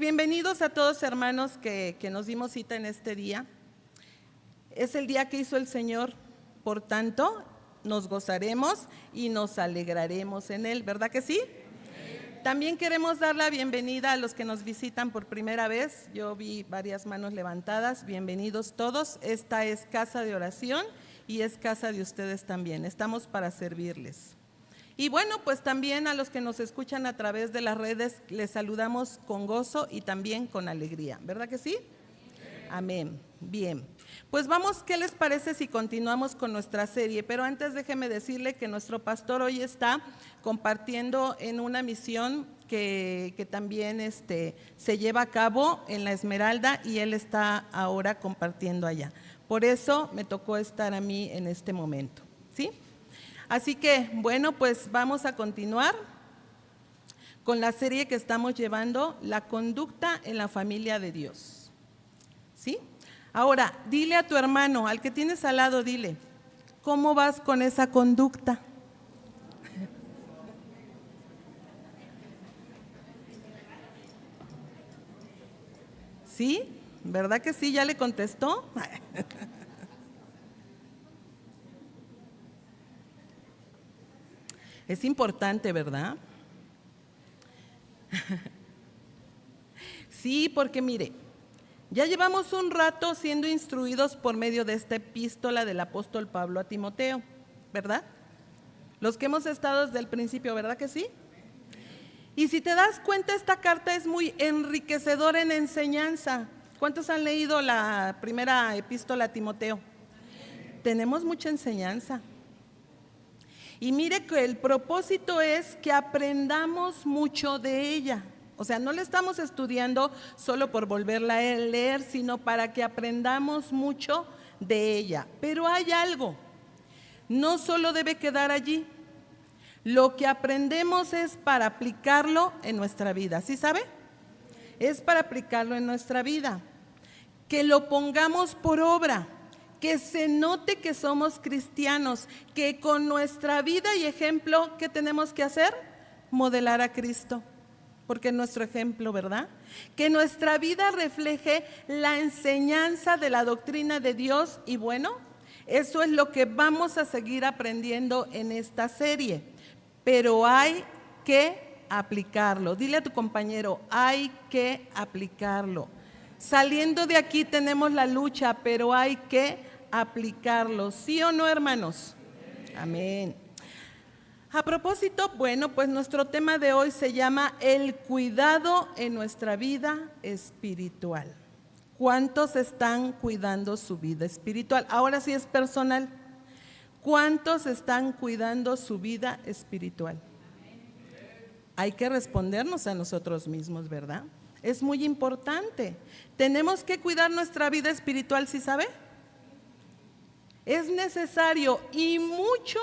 bienvenidos a todos hermanos que nos dimos cita en este día. Es el día que hizo el Señor, por tanto, nos gozaremos y nos alegraremos en Él, ¿verdad que sí? También queremos dar la bienvenida a los que nos visitan por primera vez. Yo vi varias manos levantadas, bienvenidos todos. Esta es casa de oración y es casa de ustedes también, estamos para servirles. Y bueno, pues también a los que nos escuchan a través de las redes, les saludamos con gozo y también con alegría, ¿verdad que sí? Amén. Bien, pues vamos, ¿qué les parece si continuamos con nuestra serie? Pero antes déjeme decirle que nuestro pastor hoy está compartiendo en una misión que también se lleva a cabo en la Esmeralda y él está ahora compartiendo allá. Por eso me tocó estar a mí en este momento, ¿sí? Así que, bueno, pues vamos a continuar con la serie que estamos llevando, La conducta en la familia de Dios. ¿Sí? Ahora, dile a tu hermano, al que tienes al lado, dile, ¿cómo vas con esa conducta? ¿Sí? ¿Verdad que sí? ¿Ya le contestó? Es importante, ¿verdad? Sí, porque mire, ya llevamos un rato siendo instruidos por medio de esta epístola del apóstol Pablo a Timoteo, ¿verdad? Los que hemos estado desde el principio, ¿verdad que sí? Y si te das cuenta, esta carta es muy enriquecedora en enseñanza. ¿Cuántos han leído la primera epístola a Timoteo? Tenemos mucha enseñanza. Y mire que el propósito es que aprendamos mucho de ella. O sea, no la estamos estudiando solo por volverla a leer, sino para que aprendamos mucho de ella. Pero hay algo, no solo debe quedar allí. Lo que aprendemos es para aplicarlo en nuestra vida, ¿sí sabe? Es para aplicarlo en nuestra vida. Que lo pongamos por obra. Que se note que somos cristianos, que con nuestra vida y ejemplo, ¿qué tenemos que hacer? Modelar a Cristo, porque es nuestro ejemplo, ¿verdad? Que nuestra vida refleje la enseñanza de la doctrina de Dios y bueno, eso es lo que vamos a seguir aprendiendo en esta serie, pero hay que aplicarlo. Dile a tu compañero, hay que aplicarlo. Saliendo de aquí tenemos la lucha, pero hay que aplicarlo, ¿sí o no, hermanos? Amén. A propósito, bueno, pues nuestro tema de hoy se llama el cuidado en nuestra vida espiritual. ¿Cuántos están cuidando su vida espiritual? Ahora sí es personal. ¿Cuántos están cuidando su vida espiritual? Hay que respondernos a nosotros mismos, ¿verdad? Es muy importante. Tenemos que cuidar nuestra vida espiritual, ¿sí sabe? Es necesario y mucho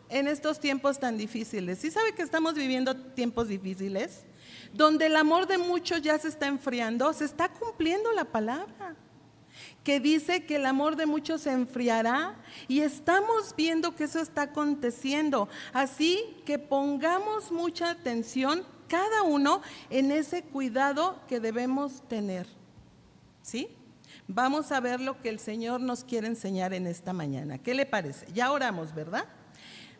en estos tiempos tan difíciles. ¿Sí sabe que estamos viviendo tiempos difíciles? Donde el amor de muchos ya se está enfriando, se está cumpliendo la palabra que dice que el amor de muchos se enfriará y estamos viendo que eso está aconteciendo. Así que pongamos mucha atención cada uno en ese cuidado que debemos tener, ¿sí? Vamos a ver lo que el Señor nos quiere enseñar en esta mañana. ¿Qué le parece? Ya oramos, ¿verdad?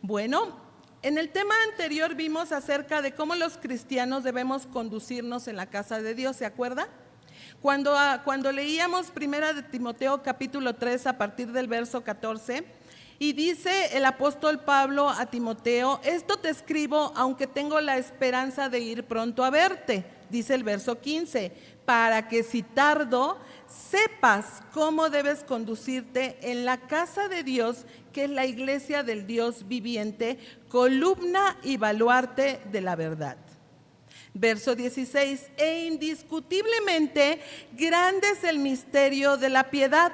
Bueno, en el tema anterior vimos acerca de cómo los cristianos debemos conducirnos en la casa de Dios, ¿se acuerda? Cuando leíamos primera de Timoteo capítulo 3 a partir del verso 14, y dice el apóstol Pablo a Timoteo, esto te escribo aunque tengo la esperanza de ir pronto a verte, dice el verso 15, para que si tardo, sepas cómo debes conducirte en la casa de Dios, que es la iglesia del Dios viviente, columna y baluarte de la verdad. Verso 16, e indiscutiblemente grande es el misterio de la piedad.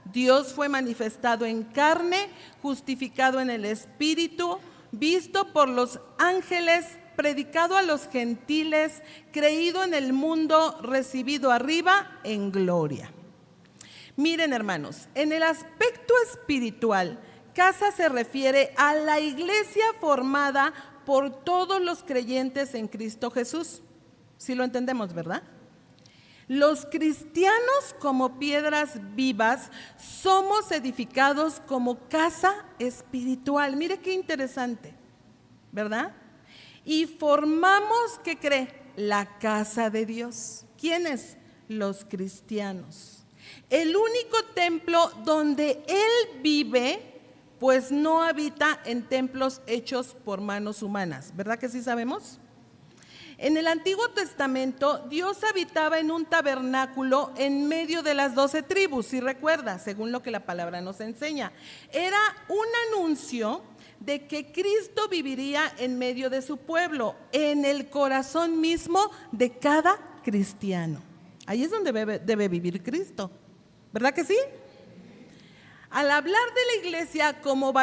Dios fue manifestado en carne, justificado en el Espíritu, visto por los ángeles, predicado a los gentiles, creído en el mundo, recibido arriba en gloria. Miren, hermanos, en el aspecto espiritual, casa se refiere a la iglesia formada por todos los creyentes en Cristo Jesús. Sí lo entendemos, ¿verdad? Los cristianos, como piedras vivas, somos edificados como casa espiritual. Mire qué interesante, ¿verdad? Y formamos, ¿qué cree? La casa de Dios. ¿Quiénes? Los cristianos. El único templo donde Él vive, pues no habita en templos hechos por manos humanas. ¿Verdad que sí sabemos? En el Antiguo Testamento, Dios habitaba en un tabernáculo en medio de las 12 tribus, si recuerda, según lo que la palabra nos enseña. Era un anuncio de que Cristo viviría en medio de su pueblo, en el corazón mismo de cada cristiano. Ahí es donde debe vivir Cristo, ¿verdad que sí? Al hablar de la iglesia como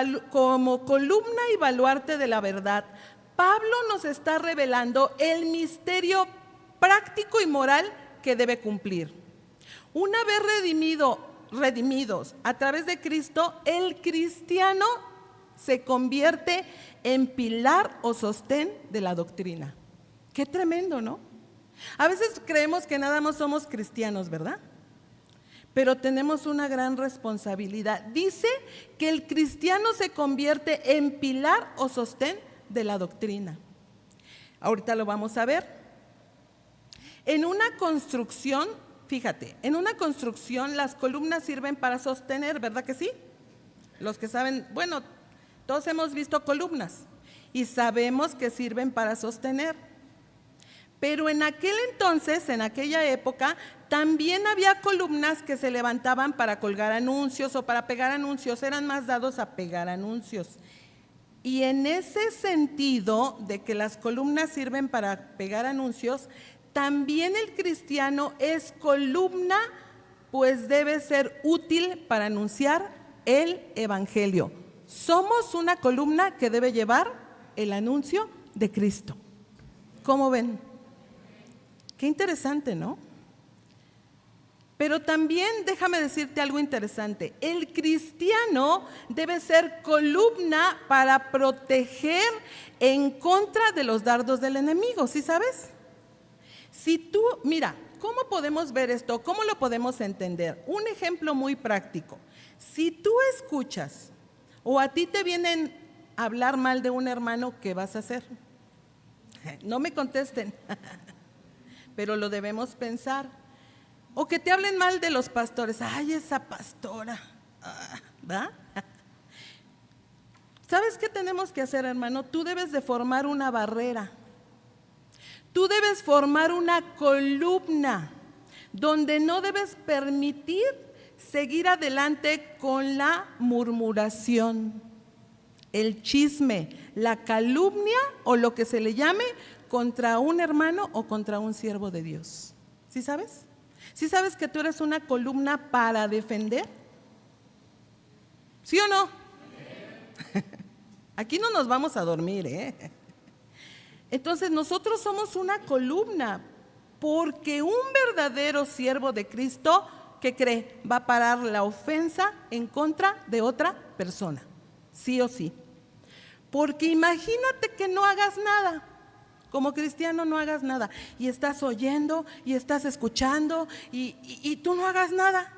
columna y baluarte de la verdad, Pablo nos está revelando el misterio práctico y moral que debe cumplir. Una vez redimidos a través de Cristo, el cristiano se convierte en pilar o sostén de la doctrina. Qué tremendo, ¿no? A veces creemos que nada más somos cristianos, ¿verdad? Pero tenemos una gran responsabilidad. Dice que el cristiano se convierte en pilar o sostén de la doctrina. Ahorita lo vamos a ver. En una construcción, fíjate, en una construcción las columnas sirven para sostener, ¿verdad que sí? Los que saben, bueno, todos hemos visto columnas y sabemos que sirven para sostener. Pero en aquel entonces, en aquella época, también había columnas que se levantaban para colgar anuncios o para pegar anuncios, eran más dados a pegar anuncios. Y en ese sentido de que las columnas sirven para pegar anuncios, también el cristiano es columna, pues debe ser útil para anunciar el evangelio. Somos una columna que debe llevar el anuncio de Cristo. ¿Cómo ven? Qué interesante, ¿no? Pero también déjame decirte algo interesante. El cristiano debe ser columna para proteger en contra de los dardos del enemigo, ¿sí sabes? Si tú, mira, ¿cómo podemos ver esto? ¿Cómo lo podemos entender? Un ejemplo muy práctico. Si tú escuchas o a ti te vienen a hablar mal de un hermano, ¿qué vas a hacer? No me contesten, pero lo debemos pensar. O que te hablen mal de los pastores. Ay, esa pastora, ¿verdad? ¿Sabes qué tenemos que hacer, hermano? Tú debes de formar una barrera. Tú debes formar una columna donde no debes permitir seguir adelante con la murmuración, el chisme, la calumnia o lo que se le llame contra un hermano o contra un siervo de Dios. ¿Sí sabes? ¿Sí sabes que tú eres una columna para defender? ¿Sí o no? Aquí no nos vamos a dormir, ¿eh? Entonces nosotros somos una columna porque un verdadero siervo de Cristo, ¿qué cree? Va a parar la ofensa en contra de otra persona, sí o sí. Porque imagínate que no hagas nada. Como cristiano no hagas nada y estás oyendo y estás escuchando y tú no hagas nada.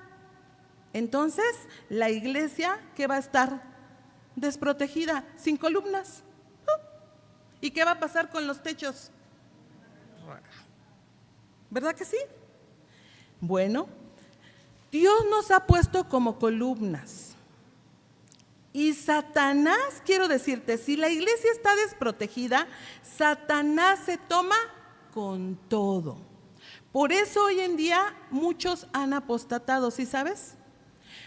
Entonces la iglesia, ¿qué va a estar? Desprotegida, sin columnas. ¿Y qué va a pasar con los techos? ¿Verdad que sí? Bueno, Dios nos ha puesto como columnas. Y Satanás, quiero decirte, si la iglesia está desprotegida, Satanás se toma con todo. Por eso hoy en día muchos han apostatado, ¿sí sabes?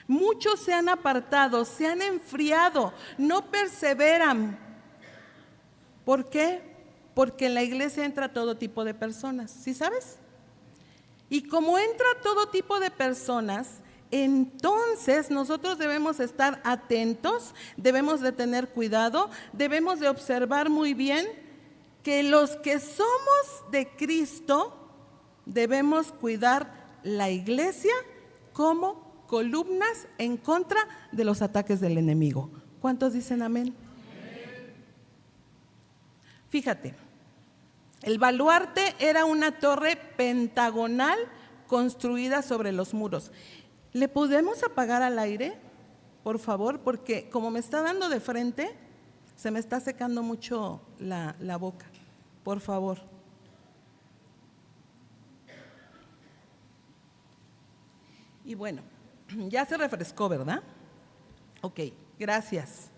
Muchos se han apartado, se han enfriado, no perseveran. ¿Por qué? Porque en la iglesia entra todo tipo de personas, ¿sí sabes? Y como entra todo tipo de personas, entonces nosotros debemos estar atentos, debemos de tener cuidado, debemos de observar muy bien que los que somos de Cristo debemos cuidar la iglesia como columnas en contra de los ataques del enemigo. ¿Cuántos dicen amén? Fíjate, el baluarte era una torre pentagonal construida sobre los muros. ¿Le podemos apagar al aire, por favor? Porque como me está dando de frente, se me está secando mucho la boca. Por favor. Y bueno, ya se refrescó, ¿verdad? Ok, gracias.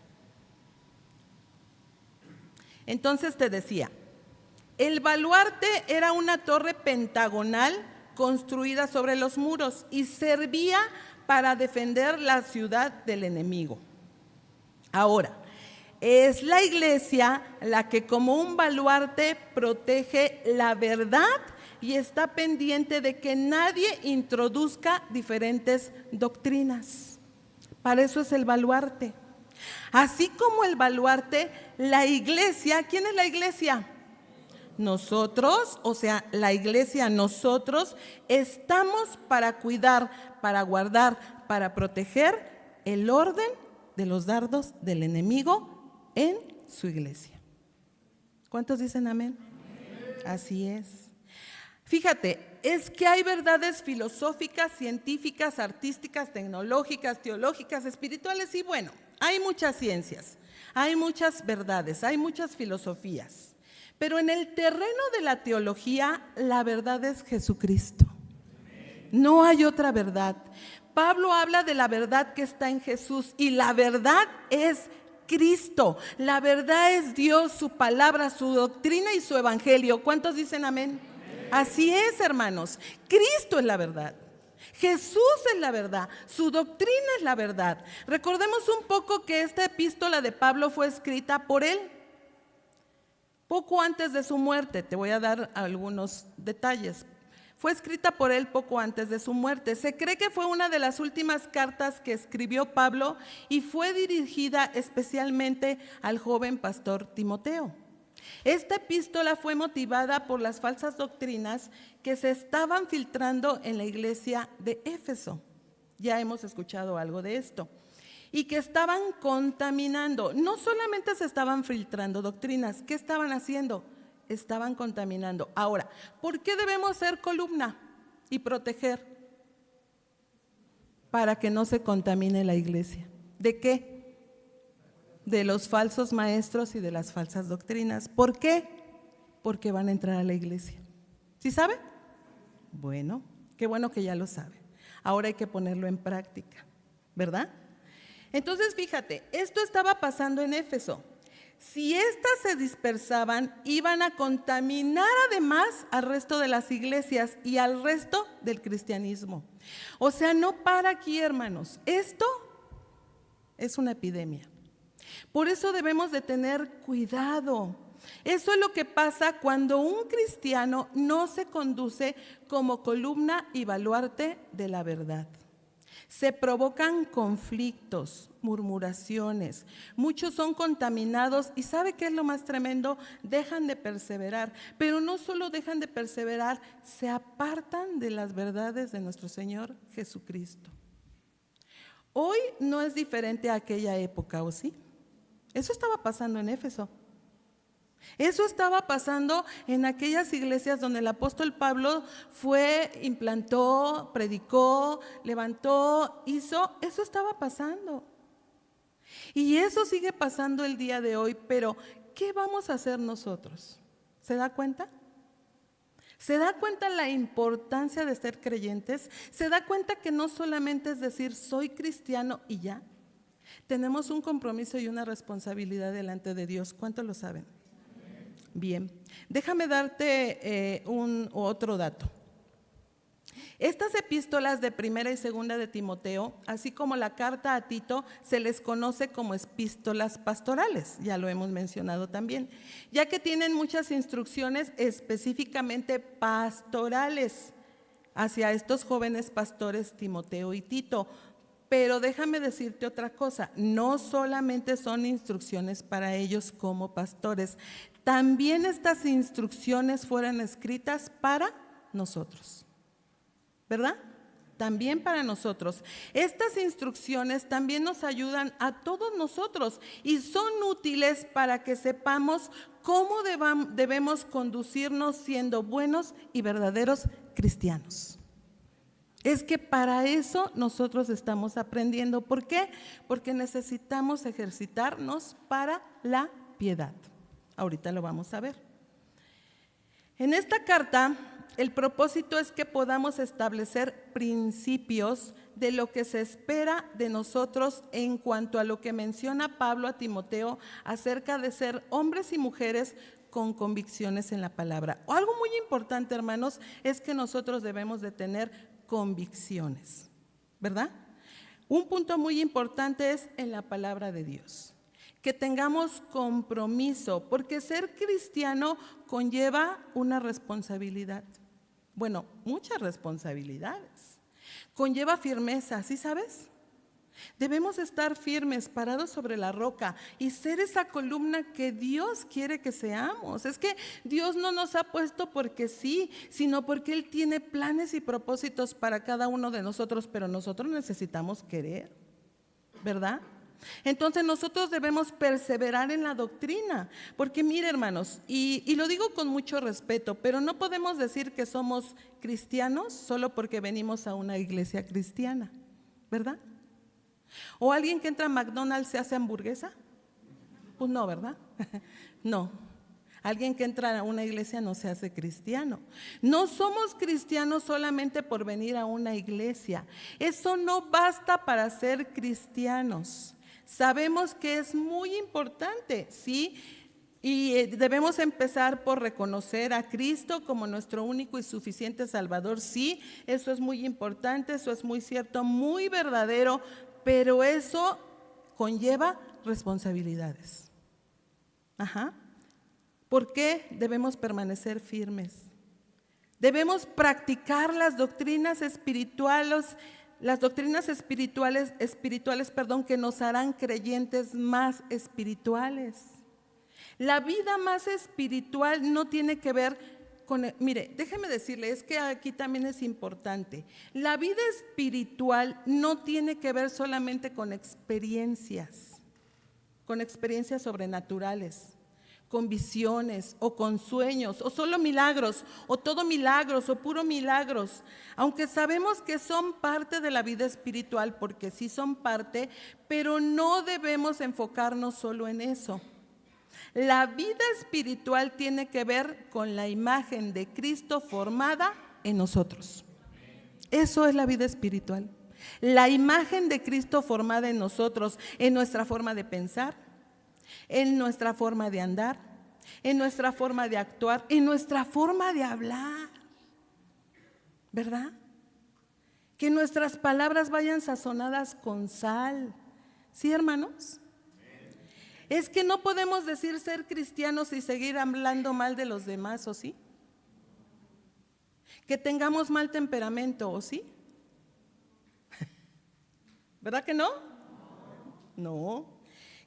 Entonces te decía, el baluarte era una torre pentagonal construida sobre los muros y servía para defender la ciudad del enemigo. Ahora, es la iglesia la que como un baluarte protege la verdad y está pendiente de que nadie introduzca diferentes doctrinas. Para eso es el baluarte. Así como el baluarte, la iglesia, ¿quién es la iglesia? Nosotros, o sea, la iglesia, nosotros estamos para cuidar, para guardar, para proteger el orden de los dardos del enemigo en su iglesia. ¿Cuántos dicen amén? Así es. Fíjate, es que hay verdades filosóficas, científicas, artísticas, tecnológicas, teológicas, espirituales y bueno, hay muchas ciencias, hay muchas verdades, hay muchas filosofías. Pero en el terreno de la teología, la verdad es Jesucristo. No hay otra verdad. Pablo habla de la verdad que está en Jesús y la verdad es Cristo. La verdad es Dios, su palabra, su doctrina y su evangelio. ¿Cuántos dicen amén? Así es, hermanos. Cristo es la verdad. Jesús es la verdad. Su doctrina es la verdad. Recordemos un poco que esta epístola de Pablo fue escrita por él poco antes de su muerte. Te voy a dar algunos detalles. Fue escrita por él poco antes de su muerte. Se cree que fue una de las últimas cartas que escribió Pablo y fue dirigida especialmente al joven pastor Timoteo. Esta epístola fue motivada por las falsas doctrinas que se estaban filtrando en la iglesia de Éfeso. Ya hemos escuchado algo de esto. Y que estaban contaminando. No solamente se estaban filtrando doctrinas, ¿qué estaban haciendo? Estaban contaminando. Ahora, ¿por qué debemos ser columna y proteger? Para que no se contamine la iglesia. ¿De qué? De los falsos maestros y de las falsas doctrinas. ¿Por qué? Porque van a entrar a la iglesia. ¿Sí sabe? Bueno, qué bueno que ya lo sabe. Ahora hay que ponerlo en práctica, ¿verdad? Entonces, fíjate, esto estaba pasando en Éfeso. Si éstas se dispersaban, iban a contaminar además al resto de las iglesias y al resto del cristianismo. O sea, no para aquí, hermanos. Esto es una epidemia. Por eso debemos de tener cuidado. Eso es lo que pasa cuando un cristiano no se conduce como columna y baluarte de la verdad. Se provocan conflictos, murmuraciones, muchos son contaminados y ¿sabe qué es lo más tremendo? Dejan de perseverar, pero no solo dejan de perseverar, se apartan de las verdades de nuestro Señor Jesucristo. Hoy no es diferente a aquella época, ¿o sí? Eso estaba pasando en Éfeso. Eso estaba pasando en aquellas iglesias donde el apóstol Pablo fue, implantó, predicó, levantó, hizo. Eso estaba pasando. Y eso sigue pasando el día de hoy, pero ¿qué vamos a hacer nosotros? ¿Se da cuenta? ¿Se da cuenta la importancia de ser creyentes? ¿Se da cuenta que no solamente es decir soy cristiano y ya? Tenemos un compromiso y una responsabilidad delante de Dios. ¿Cuántos lo saben? Bien, déjame darte otro dato. Estas epístolas de primera y segunda de Timoteo, así como la carta a Tito, se les conoce como epístolas pastorales, ya lo hemos mencionado también, ya que tienen muchas instrucciones específicamente pastorales hacia estos jóvenes pastores Timoteo y Tito. Pero déjame decirte otra cosa, no solamente son instrucciones para ellos como pastores, también estas instrucciones fueron escritas para nosotros, ¿verdad? También para nosotros. Estas instrucciones también nos ayudan a todos nosotros y son útiles para que sepamos cómo debemos conducirnos siendo buenos y verdaderos cristianos. Es que para eso nosotros estamos aprendiendo. ¿Por qué? Porque necesitamos ejercitarnos para la piedad. Ahorita lo vamos a ver. En esta carta, el propósito es que podamos establecer principios de lo que se espera de nosotros en cuanto a lo que menciona Pablo a Timoteo acerca de ser hombres y mujeres con convicciones en la palabra. O algo muy importante, hermanos, es que nosotros debemos de tener convicciones, ¿verdad? Un punto muy importante es en la palabra de Dios, que tengamos compromiso, porque ser cristiano conlleva una responsabilidad. Bueno, muchas responsabilidades. Conlleva firmeza, ¿sí sabes? Debemos estar firmes, parados sobre la roca y ser esa columna que Dios quiere que seamos. Es que Dios no nos ha puesto porque sí, sino porque Él tiene planes y propósitos para cada uno de nosotros, pero nosotros necesitamos querer, ¿verdad? Entonces nosotros debemos perseverar en la doctrina, porque mire, hermanos, y lo digo con mucho respeto, pero no podemos decir que somos cristianos solo porque venimos a una iglesia cristiana, ¿verdad? ¿O alguien que entra a McDonald's se hace hamburguesa? Pues no, ¿verdad? No. Alguien que entra a una iglesia no se hace cristiano. No somos cristianos solamente por venir a una iglesia. Eso no basta para ser cristianos. Sabemos que es muy importante, ¿sí? Y debemos empezar por reconocer a Cristo como nuestro único y suficiente Salvador. Sí, eso es muy importante, eso es muy cierto, muy verdadero, pero eso conlleva responsabilidades. Ajá. ¿Por qué debemos permanecer firmes? Debemos practicar las doctrinas espirituales, que nos harán creyentes más espirituales. La vida más espiritual no tiene que ver con, mire, déjeme decirle, es que aquí también es importante. La vida espiritual no tiene que ver solamente con experiencias sobrenaturales, con visiones o con sueños, o solo milagros, o todo milagros, o puro milagros. Aunque sabemos que son parte de la vida espiritual, porque sí son parte, pero no debemos enfocarnos solo en eso. La vida espiritual tiene que ver con la imagen de Cristo formada en nosotros. Eso es la vida espiritual. La imagen de Cristo formada en nosotros, en nuestra forma de pensar, en nuestra forma de andar, en nuestra forma de actuar, en nuestra forma de hablar, ¿verdad? Que nuestras palabras vayan sazonadas con sal. ¿Sí, hermanos? Es que no podemos decir ser cristianos y seguir hablando mal de los demás, ¿o sí? Que tengamos mal temperamento, ¿o sí? ¿Verdad que no? No.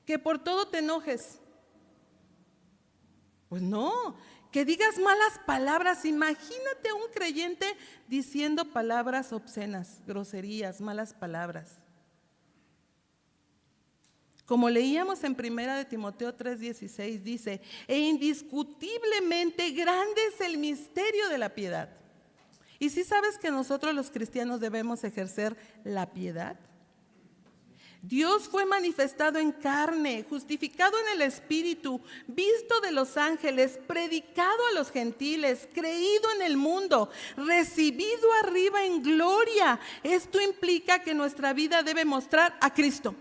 Que por todo te enojes. Pues no. Que digas malas palabras. Imagínate a un creyente diciendo palabras obscenas, groserías, malas palabras. Como leíamos en 1 Timoteo 3:16, dice: e indiscutiblemente grande es el misterio de la piedad. ¿Y si sabes que nosotros los cristianos debemos ejercer la piedad? Dios fue manifestado en carne, justificado en el Espíritu, visto de los ángeles, predicado a los gentiles, creído en el mundo, recibido arriba en gloria. Esto implica que nuestra vida debe mostrar a Cristo.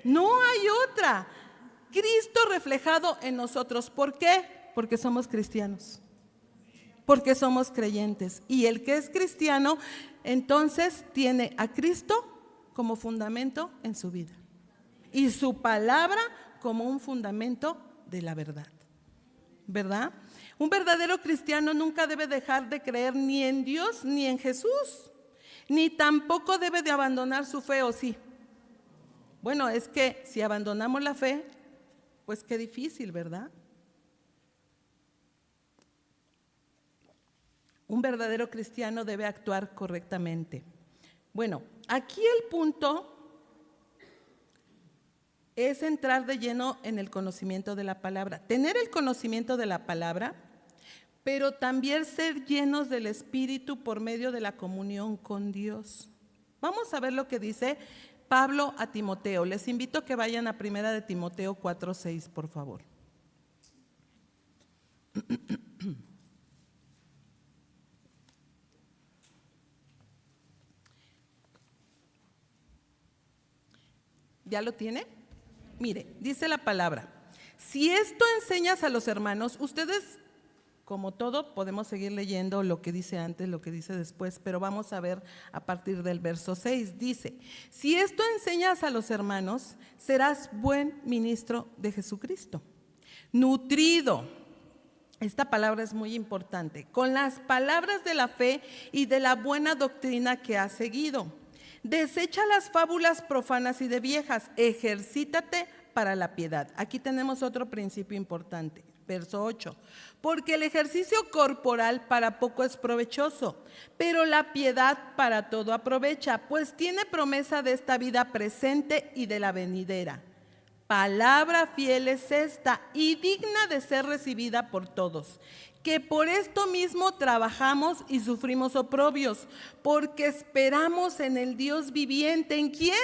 No hay otra. Cristo reflejado en nosotros. ¿Por qué? Porque somos cristianos. Porque somos creyentes. Y el que es cristiano, entonces tiene a Cristo como fundamento en su vida. Y su palabra como un fundamento de la verdad. ¿Verdad? Un verdadero cristiano nunca debe dejar de creer ni en Dios ni en Jesús. Ni tampoco debe de abandonar su fe, ¿o sí? Bueno, es que si abandonamos la fe, pues qué difícil, ¿verdad? Un verdadero cristiano debe actuar correctamente. Bueno, aquí el punto es entrar de lleno en el conocimiento de la palabra. Tener el conocimiento de la palabra pero también ser llenos del Espíritu por medio de la comunión con Dios. Vamos a ver lo que dice Pablo a Timoteo. Les invito a que vayan a 1 de Timoteo 4:6, por favor. ¿Ya lo tiene? Mire, dice la palabra: si esto enseñas a los hermanos, ustedes, como todo, podemos seguir leyendo lo que dice antes, lo que dice después, pero vamos a ver a partir del verso 6. Dice: si esto enseñas a los hermanos, serás buen ministro de Jesucristo, nutrido, esta palabra es muy importante, con las palabras de la fe y de la buena doctrina que has seguido. Desecha las fábulas profanas y de viejas, ejercítate para la piedad. Aquí tenemos otro principio importante, verso 8. Porque el ejercicio corporal para poco es provechoso, pero la piedad para todo aprovecha, pues tiene promesa de esta vida presente y de la venidera. Palabra fiel es esta y digna de ser recibida por todos, que por esto mismo trabajamos y sufrimos oprobios, porque esperamos en el Dios viviente. ¿En quién?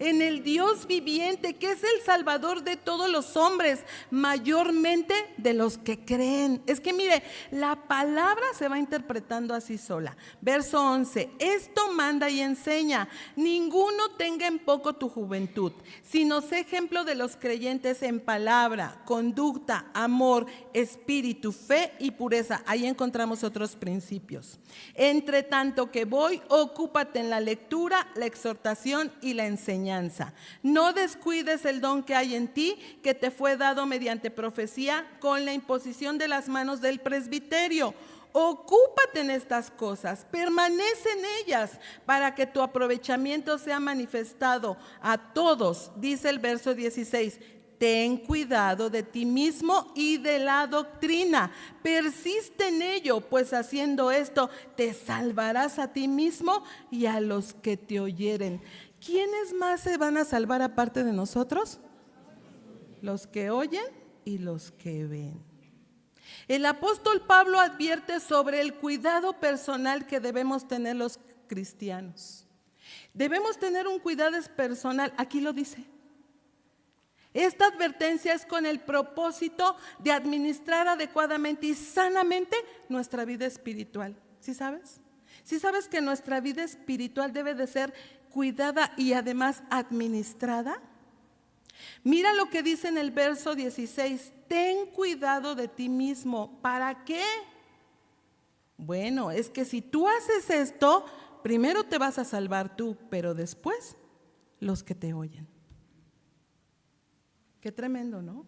En el Dios viviente, que es el Salvador de todos los hombres, mayormente de los que creen. Es que mire, la palabra se va interpretando así sola. Verso 11, esto manda y enseña: ninguno tenga en poco tu juventud, sino sé ejemplo de los creyentes en palabra, conducta, amor, espíritu, fe y pureza. Ahí encontramos otros principios. Entre tanto que voy, ocúpate en la lectura, la exhortación y la enseñanza. No descuides el don que hay en ti, que te fue dado mediante profecía con la imposición de las manos del presbiterio. Ocúpate en estas cosas, permanece en ellas, para que tu aprovechamiento sea manifestado a todos. Dice el verso 16: ten cuidado de ti mismo y de la doctrina. Persiste en ello, pues haciendo esto te salvarás a ti mismo y a los que te oyeren. ¿Quiénes más se van a salvar aparte de nosotros? Los que oyen y los que ven. El apóstol Pablo advierte sobre el cuidado personal que debemos tener los cristianos. Debemos tener un cuidado personal, aquí lo dice. Esta advertencia es con el propósito de administrar adecuadamente y sanamente nuestra vida espiritual. ¿Sí sabes? ¿Sí sabes que nuestra vida espiritual debe de ser cuidada y además administrada? Mira lo que dice en el verso 16: ten cuidado de ti mismo. ¿Para qué? Bueno, es que si tú haces esto, primero te vas a salvar tú, pero después los que te oyen. Qué tremendo, ¿no?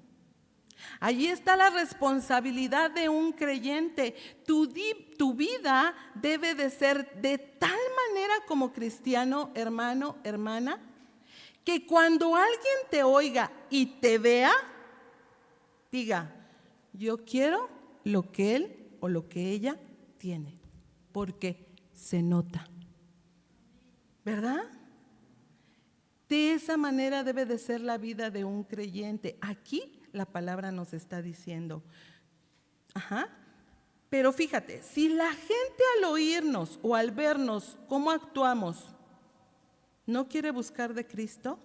Allí está la responsabilidad de un creyente. Tu vida debe de ser de tal manera como cristiano, hermano, hermana, que cuando alguien te oiga y te vea, diga: yo quiero lo que él o lo que ella tiene, porque se nota, ¿verdad? De esa manera debe de ser la vida de un creyente. Aquí la palabra nos está diciendo. Pero fíjate, si la gente al oírnos o al vernos cómo actuamos no quiere buscar de Cristo,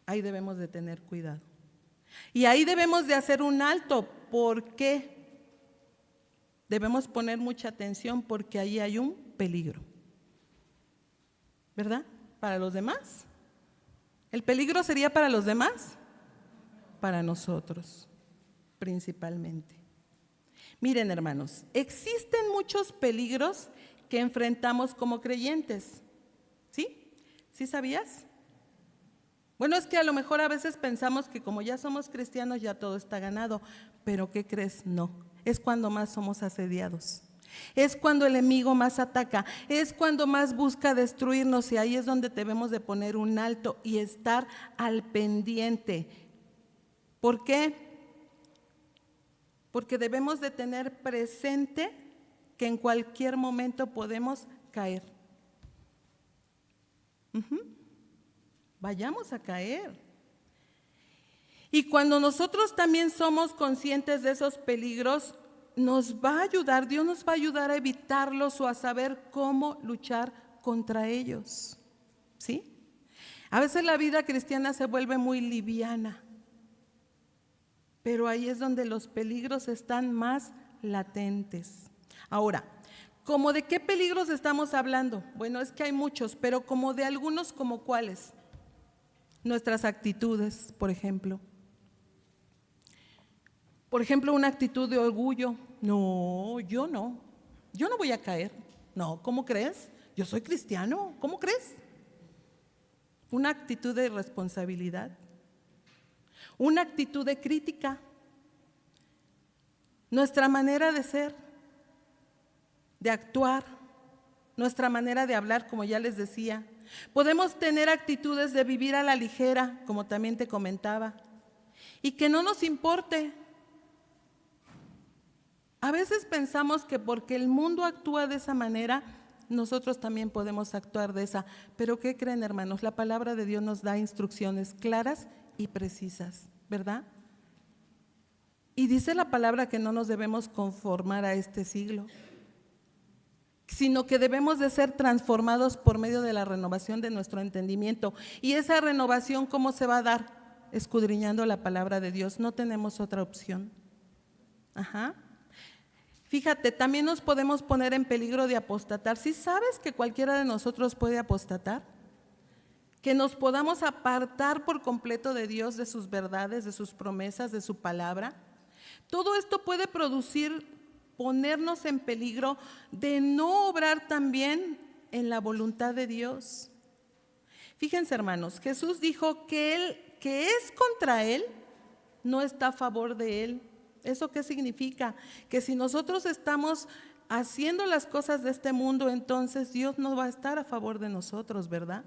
ahí debemos de tener cuidado. Y ahí debemos de hacer un alto. ¿Por qué? Debemos poner mucha atención, porque ahí hay un peligro, ¿verdad? ¿Para los demás? ¿El peligro sería para los demás? Para nosotros, principalmente. Miren, hermanos, existen muchos peligros que enfrentamos como creyentes. ¿Sí? ¿Sí sabías? Bueno, es que a lo mejor a veces pensamos que como ya somos cristianos ya todo está ganado, pero ¿qué crees? No, es cuando más somos asediados. Es cuando el enemigo más ataca, es cuando más busca destruirnos, y ahí es donde debemos de poner un alto y estar al pendiente. ¿Por qué? Porque debemos de tener presente que en cualquier momento podemos caer. Vayamos a caer. Y cuando nosotros también somos conscientes de esos peligros, nos va a ayudar, Dios nos va a ayudar a evitarlos o a saber cómo luchar contra ellos. ¿Sí? A veces la vida cristiana se vuelve muy liviana, pero ahí es donde los peligros están más latentes. Ahora, ¿cómo de qué peligros estamos hablando? Bueno, es que hay muchos, pero como de algunos, ¿como cuáles? Nuestras actitudes, por ejemplo. Por ejemplo, una actitud de orgullo. No, yo no voy a caer. No, ¿cómo crees? Yo soy cristiano, ¿cómo crees? Una actitud de irresponsabilidad. Una actitud de crítica. Nuestra manera de ser, de actuar, nuestra manera de hablar, como ya les decía. Podemos tener actitudes de vivir a la ligera, como también te comentaba, y que no nos importe. A veces pensamos que porque el mundo actúa de esa manera, nosotros también podemos actuar de esa. Pero ¿qué creen, hermanos? La palabra de Dios nos da instrucciones claras y precisas, ¿verdad? Y dice la palabra que no nos debemos conformar a este siglo, sino que debemos de ser transformados por medio de la renovación de nuestro entendimiento. Y esa renovación, ¿cómo se va a dar? Escudriñando la palabra de Dios. No tenemos otra opción. Fíjate, también nos podemos poner en peligro de apostatar. ¿Sí sabes que cualquiera de nosotros puede apostatar? Que nos podamos apartar por completo de Dios, de sus verdades, de sus promesas, de su palabra. Todo esto puede ponernos en peligro de no obrar también en la voluntad de Dios. Fíjense, hermanos, Jesús dijo que el que es contra él no está a favor de él. ¿Eso qué significa? Que si nosotros estamos haciendo las cosas de este mundo, entonces Dios no va a estar a favor de nosotros, ¿verdad?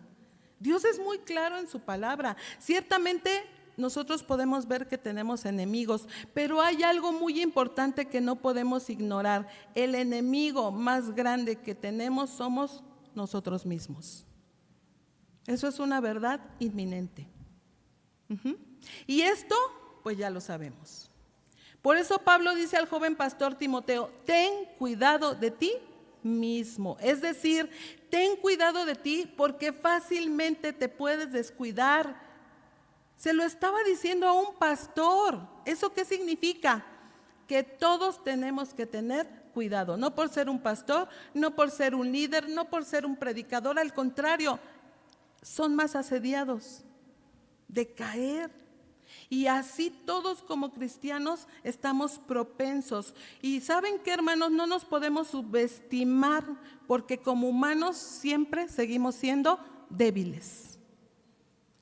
Dios es muy claro en su palabra. Ciertamente nosotros podemos ver que tenemos enemigos, pero hay algo muy importante que no podemos ignorar. El enemigo más grande que tenemos somos nosotros mismos. Eso es una verdad inminente. Y esto, pues ya lo sabemos. Por eso Pablo dice al joven pastor Timoteo: ten cuidado de ti mismo. Es decir, ten cuidado de ti porque fácilmente te puedes descuidar. Se lo estaba diciendo a un pastor. ¿Eso qué significa? Que todos tenemos que tener cuidado, no por ser un pastor, no por ser un líder, no por ser un predicador, al contrario, son más asediados de caer. Y así todos como cristianos estamos propensos. Y ¿saben qué, hermanos? No nos podemos subestimar, porque como humanos siempre seguimos siendo débiles.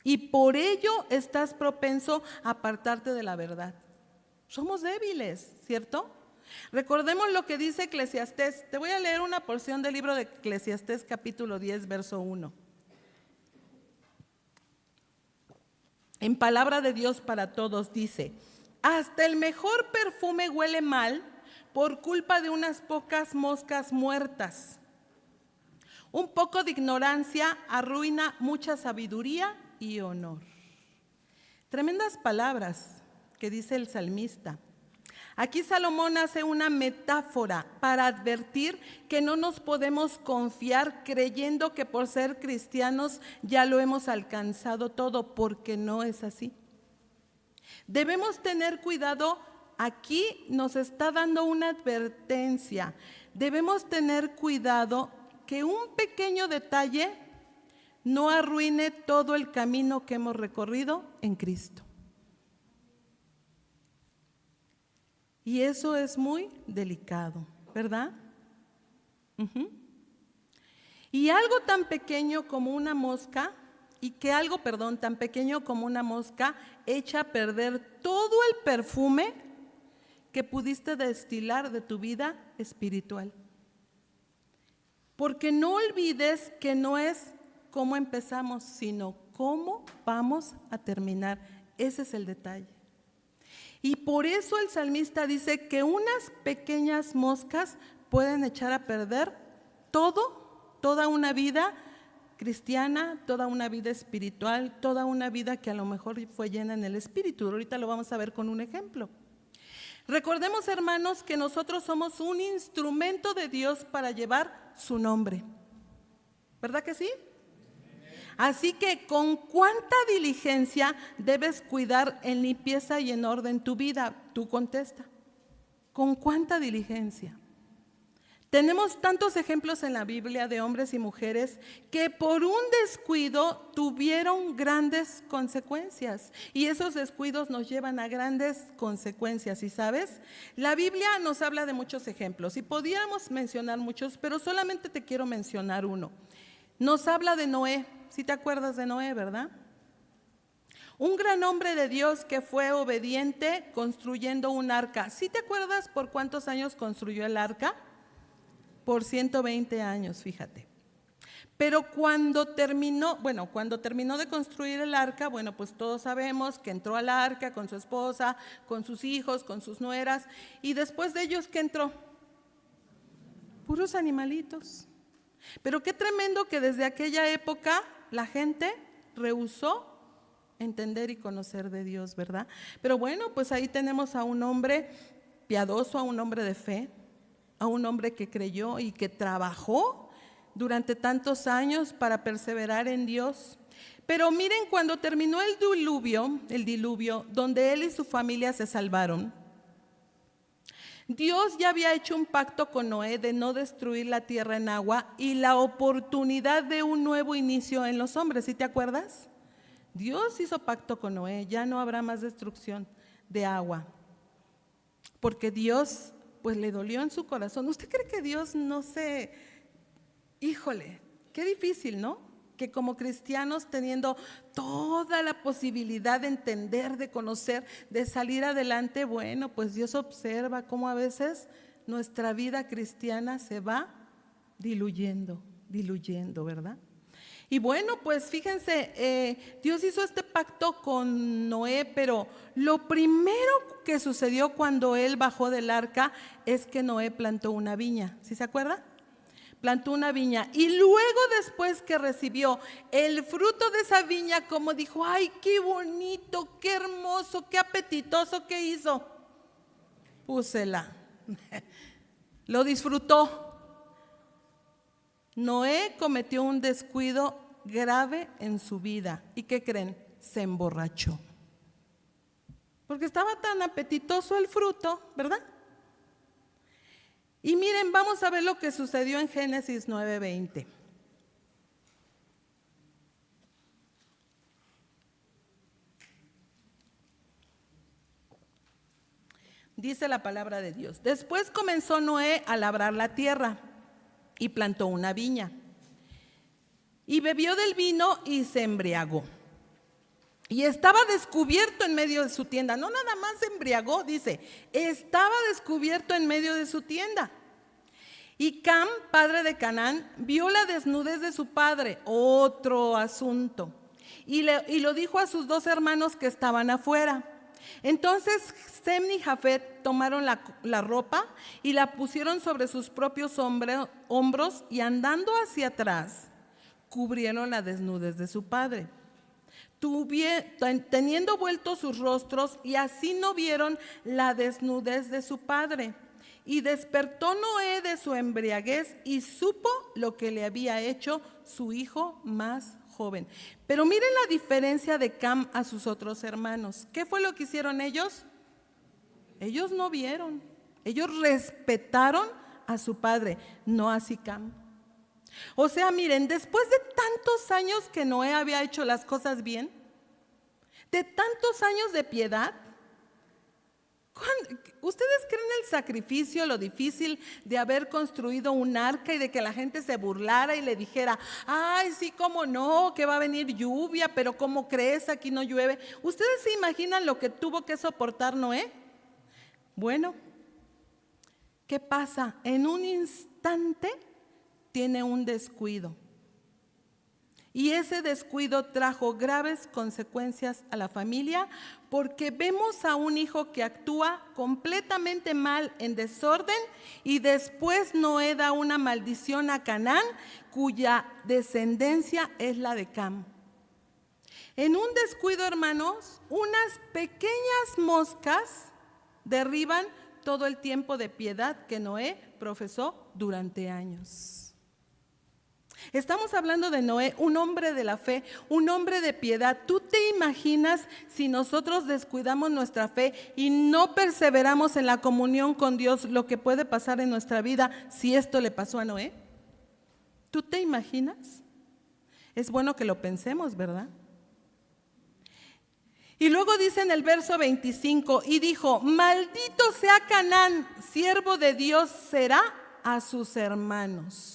Y por ello estás propenso a apartarte de la verdad. Somos débiles, ¿cierto? Recordemos lo que dice Eclesiastés. Te voy a leer una porción del libro de Eclesiastés, capítulo 10, verso 1. En palabra de Dios para todos dice: hasta el mejor perfume huele mal por culpa de unas pocas moscas muertas. Un poco de ignorancia arruina mucha sabiduría y honor. Tremendas palabras que dice el salmista. Aquí Salomón hace una metáfora para advertir que no nos podemos confiar creyendo que por ser cristianos ya lo hemos alcanzado todo, porque no es así. Debemos tener cuidado. Aquí nos está dando una advertencia. Debemos tener cuidado que un pequeño detalle no arruine todo el camino que hemos recorrido en Cristo. Y eso es muy delicado, ¿verdad? Y algo tan pequeño como una mosca, tan pequeño como una mosca echa a perder todo el perfume que pudiste destilar de tu vida espiritual. Porque no olvides que no es cómo empezamos, sino cómo vamos a terminar. Ese es el detalle. Y por eso el salmista dice que unas pequeñas moscas pueden echar a perder toda una vida cristiana, toda una vida espiritual, toda una vida que a lo mejor fue llena en el Espíritu. Ahorita lo vamos a ver con un ejemplo. Recordemos, hermanos, que nosotros somos un instrumento de Dios para llevar su nombre. ¿Verdad que sí? Así que con cuánta diligencia debes cuidar en limpieza y en orden tu vida. Tú contesta. ¿Con cuánta diligencia? Tenemos tantos ejemplos en la Biblia de hombres y mujeres que por un descuido tuvieron grandes consecuencias. Y esos descuidos nos llevan a grandes consecuencias. ¿Y sabes? La Biblia nos habla de muchos ejemplos y podríamos mencionar muchos, pero solamente te quiero mencionar uno. Nos habla de Noé. ¿Sí te acuerdas de Noé, verdad? Un gran hombre de Dios que fue obediente construyendo un arca. ¿Sí te acuerdas por cuántos años construyó el arca? Por 120 años, fíjate. Pero cuando terminó de construir el arca, pues todos sabemos que entró al arca con su esposa, con sus hijos, con sus nueras, y después de ellos, ¿qué entró? Puros animalitos. Pero qué tremendo que desde aquella época la gente rehusó entender y conocer de Dios, ¿verdad? Pero pues ahí tenemos a un hombre piadoso, a un hombre de fe, a un hombre que creyó y que trabajó durante tantos años para perseverar en Dios. Pero miren, cuando terminó el diluvio, donde él y su familia se salvaron, Dios ya había hecho un pacto con Noé de no destruir la tierra en agua y la oportunidad de un nuevo inicio en los hombres. ¿Sí te acuerdas? Dios hizo pacto con Noé, ya no habrá más destrucción de agua, porque Dios le dolió en su corazón. ¿Usted cree que Dios híjole, qué difícil, ¿no? Que como cristianos, teniendo toda la posibilidad de entender, de conocer, de salir adelante, pues Dios observa cómo a veces nuestra vida cristiana se va diluyendo, ¿verdad? Y pues fíjense, Dios hizo este pacto con Noé, pero lo primero que sucedió cuando él bajó del arca es que Noé plantó una viña. ¿Sí se acuerda? Plantó una viña y luego, después que recibió el fruto de esa viña, como dijo: ¡ay, qué bonito, qué hermoso, qué apetitoso! ¿Qué hizo? Púsela. Lo disfrutó. Noé cometió un descuido grave en su vida. ¿Y qué creen? Se emborrachó. Porque estaba tan apetitoso el fruto, ¿verdad? Y miren, vamos a ver lo que sucedió en Génesis 9:20. Dice la palabra de Dios: después comenzó Noé a labrar la tierra y plantó una viña, y bebió del vino y se embriagó. Y estaba descubierto en medio de su tienda. No nada más se embriagó, dice, estaba descubierto en medio de su tienda. Y Cam, padre de Canaán, vio la desnudez de su padre, otro asunto, y lo dijo a sus dos hermanos que estaban afuera. Entonces Sem y Jafet tomaron la ropa y la pusieron sobre sus propios hombros, y andando hacia atrás cubrieron la desnudez de su padre, teniendo vueltos sus rostros, y así no vieron la desnudez de su padre. Y despertó Noé de su embriaguez y supo lo que le había hecho su hijo más joven. Pero miren la diferencia de Cam a sus otros hermanos. ¿Qué fue lo que hicieron ellos? Ellos no vieron, ellos respetaron a su padre, no así Cam. O sea, miren, después de tantos años que Noé había hecho las cosas bien, de tantos años de piedad, ¿ustedes creen el sacrificio, lo difícil de haber construido un arca y de que la gente se burlara y le dijera: ay, sí, cómo no, que va a venir lluvia, pero cómo crees, aquí no llueve? ¿Ustedes se imaginan lo que tuvo que soportar Noé? Bueno, ¿qué pasa? En un instante tiene un descuido. Y ese descuido trajo graves consecuencias a la familia, porque vemos a un hijo que actúa completamente mal, en desorden, y después Noé da una maldición a Canaán, cuya descendencia es la de Cam. En un descuido, hermanos, unas pequeñas moscas derriban todo el tiempo de piedad que Noé profesó durante años. Estamos hablando de Noé, un hombre de la fe, un hombre de piedad. ¿Tú te imaginas si nosotros descuidamos nuestra fe y no perseveramos en la comunión con Dios, lo que puede pasar en nuestra vida si esto le pasó a Noé? ¿Tú te imaginas? Es bueno que lo pensemos, ¿verdad? Y luego dice en el verso 25, y dijo: maldito sea Canaán, siervo de Dios será a sus hermanos.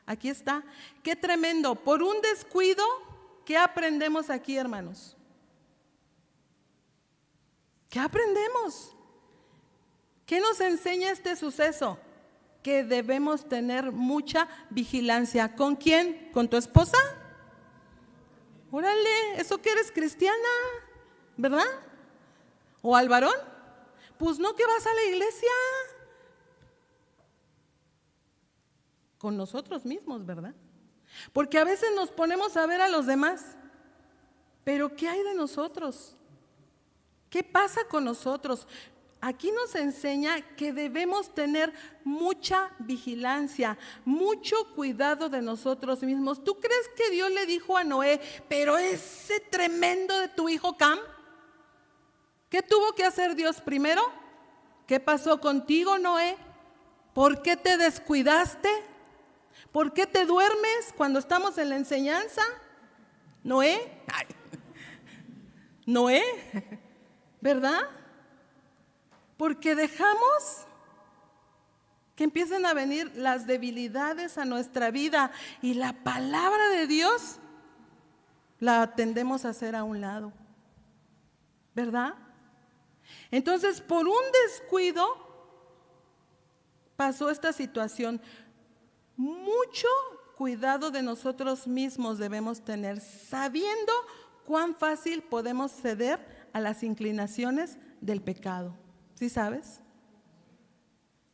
Aquí está, qué tremendo. Por un descuido, ¿qué aprendemos aquí, hermanos? ¿Qué aprendemos? ¿Qué nos enseña este suceso? Que debemos tener mucha vigilancia. ¿Con quién? ¿Con tu esposa? Órale, ¿eso que eres cristiana? ¿Verdad? ¿O al varón? Pues no, que vas a la iglesia. Con nosotros mismos, ¿verdad? Porque a veces nos ponemos a ver a los demás, pero ¿qué hay de nosotros? ¿Qué pasa con nosotros? Aquí nos enseña que debemos tener mucha vigilancia, mucho cuidado de nosotros mismos. ¿Tú crees que Dios le dijo a Noé, pero ese tremendo de tu hijo Cam? ¿Qué tuvo que hacer Dios primero? ¿Qué pasó contigo, Noé? ¿Por qué te descuidaste? ¿Por qué te duermes cuando estamos en la enseñanza? Noé, Noé, ¿verdad? Porque dejamos que empiecen a venir las debilidades a nuestra vida y la palabra de Dios la tendemos a hacer a un lado, ¿verdad? Entonces, por un descuido pasó esta situación. Mucho cuidado de nosotros mismos debemos tener, sabiendo cuán fácil podemos ceder a las inclinaciones del pecado. ¿Sí sabes?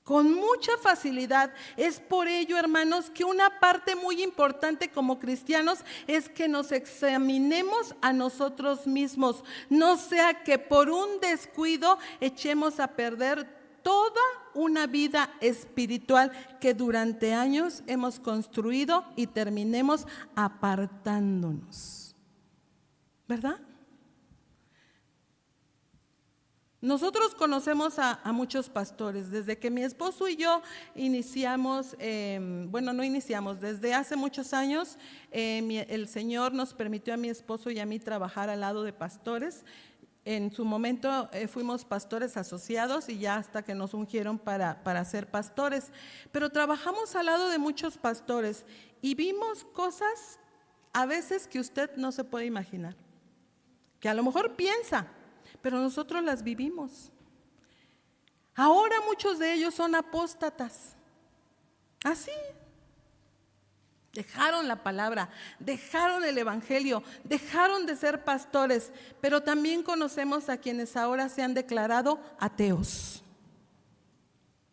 Con mucha facilidad. Es por ello, hermanos, que una parte muy importante como cristianos es que nos examinemos a nosotros mismos. No sea que por un descuido echemos a perder toda una vida espiritual que durante años hemos construido y terminemos apartándonos, ¿verdad? Nosotros conocemos a muchos pastores. Desde que mi esposo y yo iniciamos, desde hace muchos años, el Señor nos permitió a mi esposo y a mí trabajar al lado de pastores. En su momento fuimos pastores asociados y ya hasta que nos ungieron para ser pastores. Pero trabajamos al lado de muchos pastores y vimos cosas a veces que usted no se puede imaginar, que a lo mejor piensa, pero nosotros las vivimos. Ahora muchos de ellos son apóstatas. Así. Dejaron la palabra, dejaron el evangelio, dejaron de ser pastores, pero también conocemos a quienes ahora se han declarado ateos.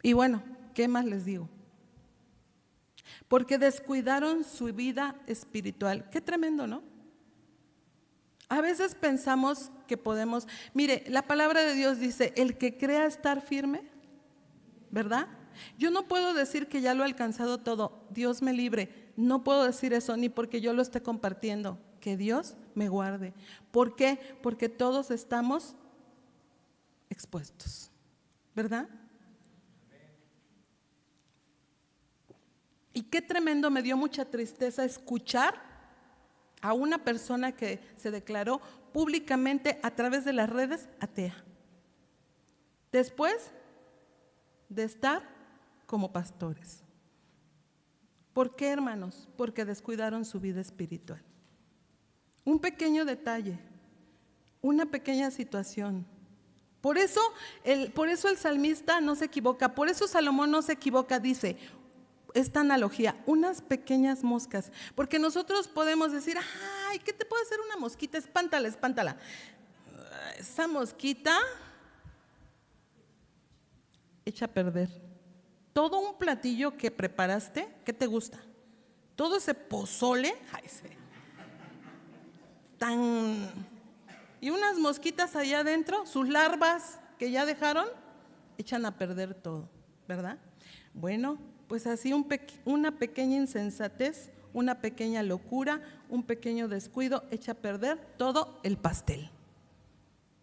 Y bueno, ¿qué más les digo? Porque descuidaron su vida espiritual. Qué tremendo, ¿no? A veces pensamos que podemos, mire, la palabra de Dios dice, el que crea estar firme, ¿verdad? Yo no puedo decir que ya lo he alcanzado todo, Dios me libre. No puedo decir eso ni porque yo lo esté compartiendo, que Dios me guarde. ¿Por qué? Porque todos estamos expuestos, ¿verdad? Y qué tremendo, me dio mucha tristeza escuchar a una persona que se declaró públicamente a través de las redes atea, después de estar como pastores. ¿Por qué, hermanos? Porque descuidaron su vida espiritual. Un pequeño detalle, una pequeña situación. Por eso el salmista no se equivoca, por eso Salomón no se equivoca, dice, esta analogía, unas pequeñas moscas, porque nosotros podemos decir, ay, ¿qué te puede hacer una mosquita? Espántala, espántala. Esa mosquita echa a perder todo un platillo que preparaste. ¿Qué te gusta? Todo ese pozole, ay, sí, y unas mosquitas allá adentro, sus larvas que ya dejaron, echan a perder todo, ¿verdad? Bueno, pues así una pequeña insensatez, una pequeña locura, un pequeño descuido echa a perder todo el pastel,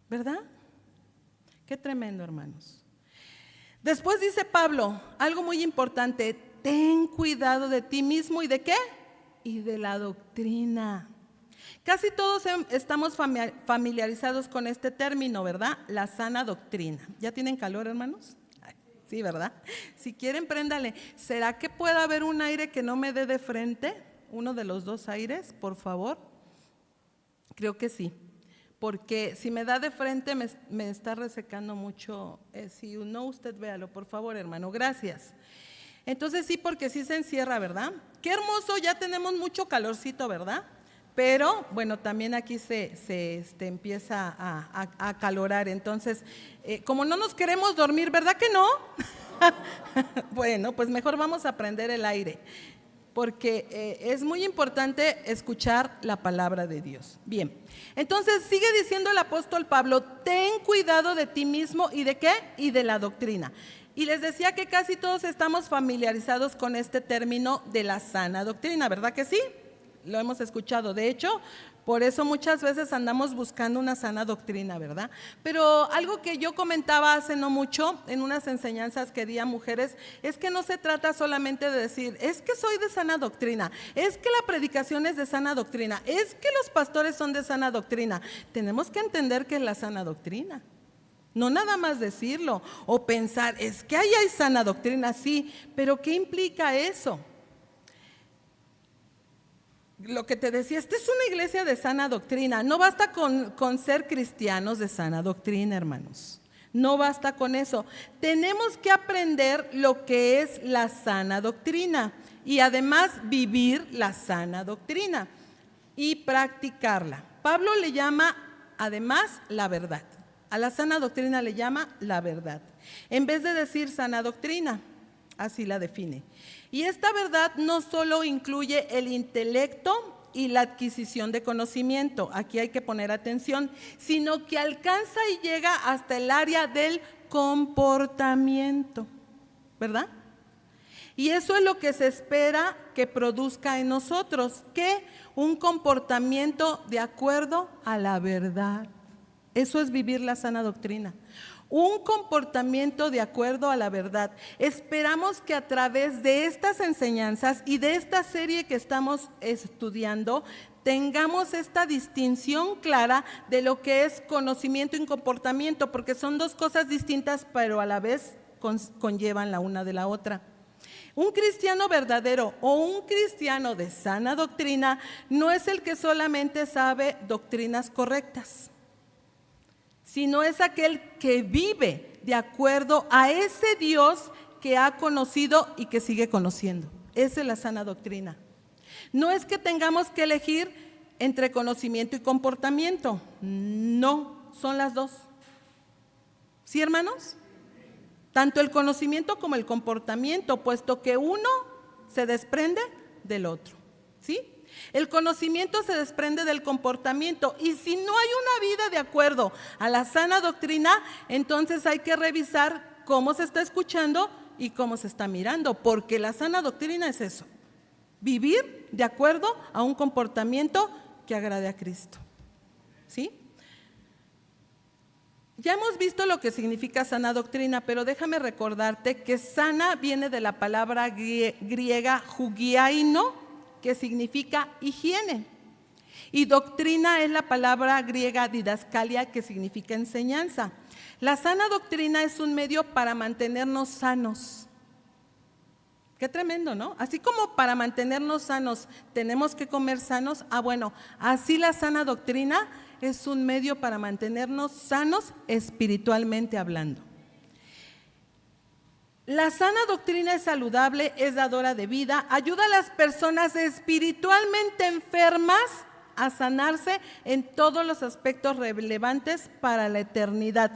¿verdad? Qué tremendo, hermanos. Después dice Pablo, algo muy importante, ten cuidado de ti mismo y ¿de qué? Y de la doctrina. Casi todos estamos familiarizados con este término, ¿verdad? La sana doctrina. ¿Ya tienen calor, hermanos? Sí, ¿verdad? Si quieren, préndale. ¿Será que puede haber un aire que no me dé de frente? Uno de los dos aires, por favor. Creo que sí, porque si me da de frente me está resecando mucho. Si no, usted véalo, por favor, hermano. Gracias. Entonces sí, porque sí se encierra, ¿verdad? Qué hermoso, ya tenemos mucho calorcito, ¿verdad? Pero bueno, también aquí se empieza a acalorar. Entonces, como no nos queremos dormir, ¿verdad que no? Bueno, pues mejor vamos a prender el aire, porque es muy importante escuchar la palabra de Dios. Bien, entonces sigue diciendo el apóstol Pablo, ten cuidado de ti mismo y ¿de qué? Y de la doctrina. Y les decía que casi todos estamos familiarizados con este término de la sana doctrina, ¿verdad que sí? Lo hemos escuchado, de hecho, por eso muchas veces andamos buscando una sana doctrina, ¿verdad? Pero algo que yo comentaba hace no mucho en unas enseñanzas que di a mujeres, es que no se trata solamente de decir, es que soy de sana doctrina, es que la predicación es de sana doctrina, es que los pastores son de sana doctrina. Tenemos que entender qué es la sana doctrina. No nada más decirlo o pensar, es que ahí hay sana doctrina, sí, pero ¿qué implica eso? Lo que te decía, esta es una iglesia de sana doctrina. No basta con ser cristianos de sana doctrina, hermanos. No basta con eso. Tenemos que aprender lo que es la sana doctrina y además vivir la sana doctrina y practicarla. Pablo le llama además la verdad. A la sana doctrina le llama la verdad. En vez de decir sana doctrina, así la define. Y esta verdad no solo incluye el intelecto y la adquisición de conocimiento, aquí hay que poner atención, sino que alcanza y llega hasta el área del comportamiento, ¿verdad? Y eso es lo que se espera que produzca en nosotros, que un comportamiento de acuerdo a la verdad. Eso es vivir la sana doctrina. Un comportamiento de acuerdo a la verdad. Esperamos que a través de estas enseñanzas y de esta serie que estamos estudiando, tengamos esta distinción clara de lo que es conocimiento y comportamiento, porque son dos cosas distintas, pero a la vez conllevan la una de la otra. Un cristiano verdadero o un cristiano de sana doctrina no es el que solamente sabe doctrinas correctas, sino es aquel que vive de acuerdo a ese Dios que ha conocido y que sigue conociendo. Esa es la sana doctrina. No es que tengamos que elegir entre conocimiento y comportamiento, no, son las dos. ¿Sí, hermanos? Tanto el conocimiento como el comportamiento, puesto que uno se desprende del otro, ¿sí? El conocimiento se desprende del comportamiento y si no hay una vida de acuerdo a la sana doctrina, entonces hay que revisar cómo se está escuchando y cómo se está mirando, porque la sana doctrina es eso, vivir de acuerdo a un comportamiento que agrade a Cristo, ¿sí? Ya hemos visto lo que significa sana doctrina, pero déjame recordarte que sana viene de la palabra griega hugiaino, que significa higiene, y doctrina es la palabra griega didascalia, que significa enseñanza. La sana doctrina es un medio para mantenernos sanos. Qué tremendo, ¿no? Así como para mantenernos sanos tenemos que comer sanos, bueno, así la sana doctrina es un medio para mantenernos sanos espiritualmente hablando. La sana doctrina es saludable, es dadora de vida, ayuda a las personas espiritualmente enfermas a sanarse en todos los aspectos relevantes para la eternidad.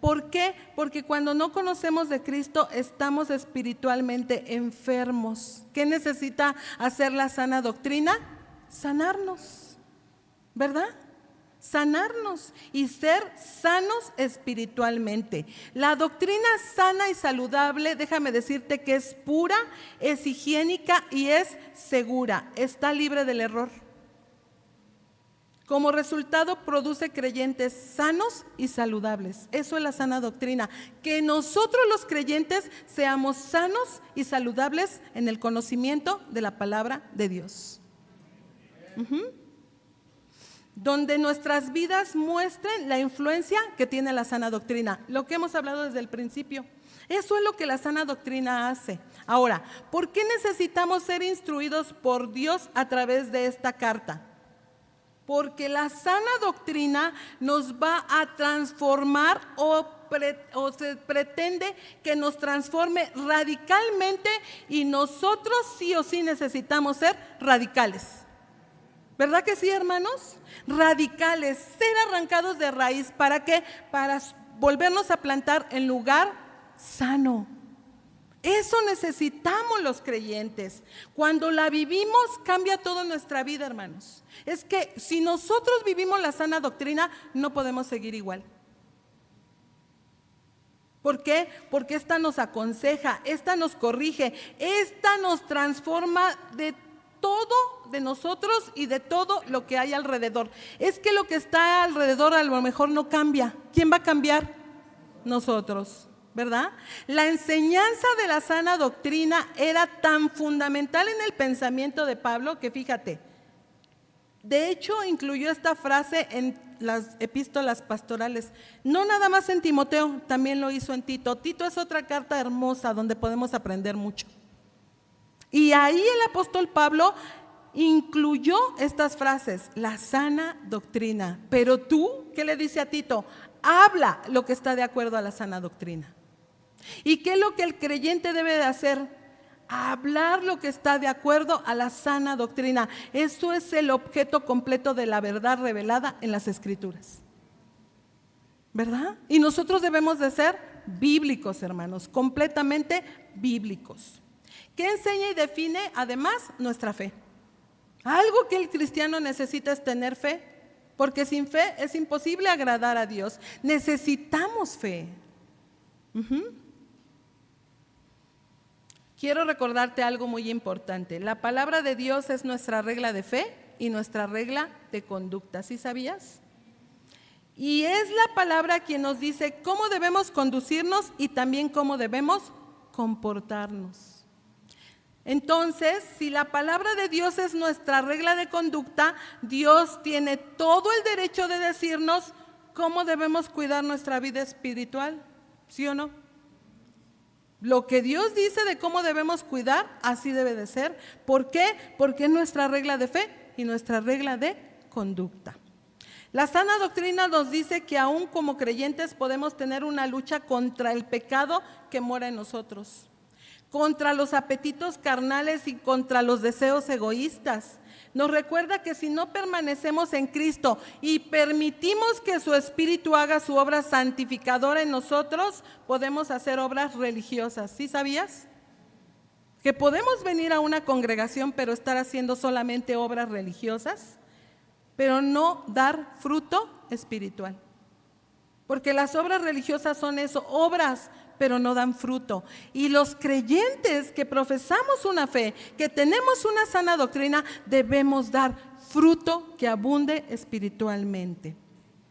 ¿Por qué? Porque cuando no conocemos de Cristo estamos espiritualmente enfermos. ¿Qué necesita hacer la sana doctrina? Sanarnos, ¿verdad? Sanarnos y ser sanos espiritualmente. La doctrina sana y saludable, déjame decirte que es pura, es higiénica y es segura, está libre del error. Como resultado produce creyentes sanos y saludables. Eso es la sana doctrina, que nosotros los creyentes seamos sanos y saludables en el conocimiento de la palabra de Dios. Donde nuestras vidas muestren la influencia que tiene la sana doctrina, lo que hemos hablado desde el principio. Eso es lo que la sana doctrina hace. Ahora, ¿por qué necesitamos ser instruidos por Dios a través de esta carta? Porque la sana doctrina nos va a transformar o se pretende que nos transforme radicalmente y nosotros sí o sí necesitamos ser radicales. ¿Verdad que sí, hermanos? Radicales, ser arrancados de raíz. ¿Para qué? Para volvernos a plantar en lugar sano. Eso necesitamos los creyentes. Cuando la vivimos, cambia toda nuestra vida, hermanos. Es que si nosotros vivimos la sana doctrina, no podemos seguir igual. ¿Por qué? Porque esta nos aconseja, esta nos corrige, esta nos transforma de todo de nosotros y de todo lo que hay alrededor. Es que lo que está alrededor a lo mejor no cambia. ¿Quién va a cambiar? Nosotros, ¿verdad? La enseñanza de la sana doctrina era tan fundamental en el pensamiento de Pablo que fíjate, de hecho incluyó esta frase en las epístolas pastorales, no nada más en Timoteo, también lo hizo en Tito. Tito es otra carta hermosa donde podemos aprender mucho. Y ahí el apóstol Pablo incluyó estas frases, la sana doctrina. Pero tú, ¿qué le dice a Tito? Habla lo que está de acuerdo a la sana doctrina. ¿Y qué es lo que el creyente debe de hacer? Hablar lo que está de acuerdo a la sana doctrina. Eso es el objeto completo de la verdad revelada en las Escrituras, ¿verdad? Y nosotros debemos de ser bíblicos, hermanos, completamente bíblicos. ¿Qué enseña y define además nuestra fe? Algo que el cristiano necesita es tener fe, porque sin fe es imposible agradar a Dios. Necesitamos fe. Quiero recordarte algo muy importante. La palabra de Dios es nuestra regla de fe y nuestra regla de conducta. ¿Sí sabías? Y es la palabra quien nos dice cómo debemos conducirnos y también cómo debemos comportarnos. Entonces, si la palabra de Dios es nuestra regla de conducta, Dios tiene todo el derecho de decirnos cómo debemos cuidar nuestra vida espiritual, ¿sí o no? Lo que Dios dice de cómo debemos cuidar, así debe de ser. ¿Por qué? Porque es nuestra regla de fe y nuestra regla de conducta. La sana doctrina nos dice que aún como creyentes podemos tener una lucha contra el pecado que mora en nosotros, contra los apetitos carnales y contra los deseos egoístas. Nos recuerda que si no permanecemos en Cristo y permitimos que su Espíritu haga su obra santificadora en nosotros, podemos hacer obras religiosas. ¿Sí sabías? Que podemos venir a una congregación pero estar haciendo solamente obras religiosas, pero no dar fruto espiritual. Porque las obras religiosas son eso, obras, pero no dan fruto. Y los creyentes que profesamos una fe, que tenemos una sana doctrina, debemos dar fruto que abunde espiritualmente.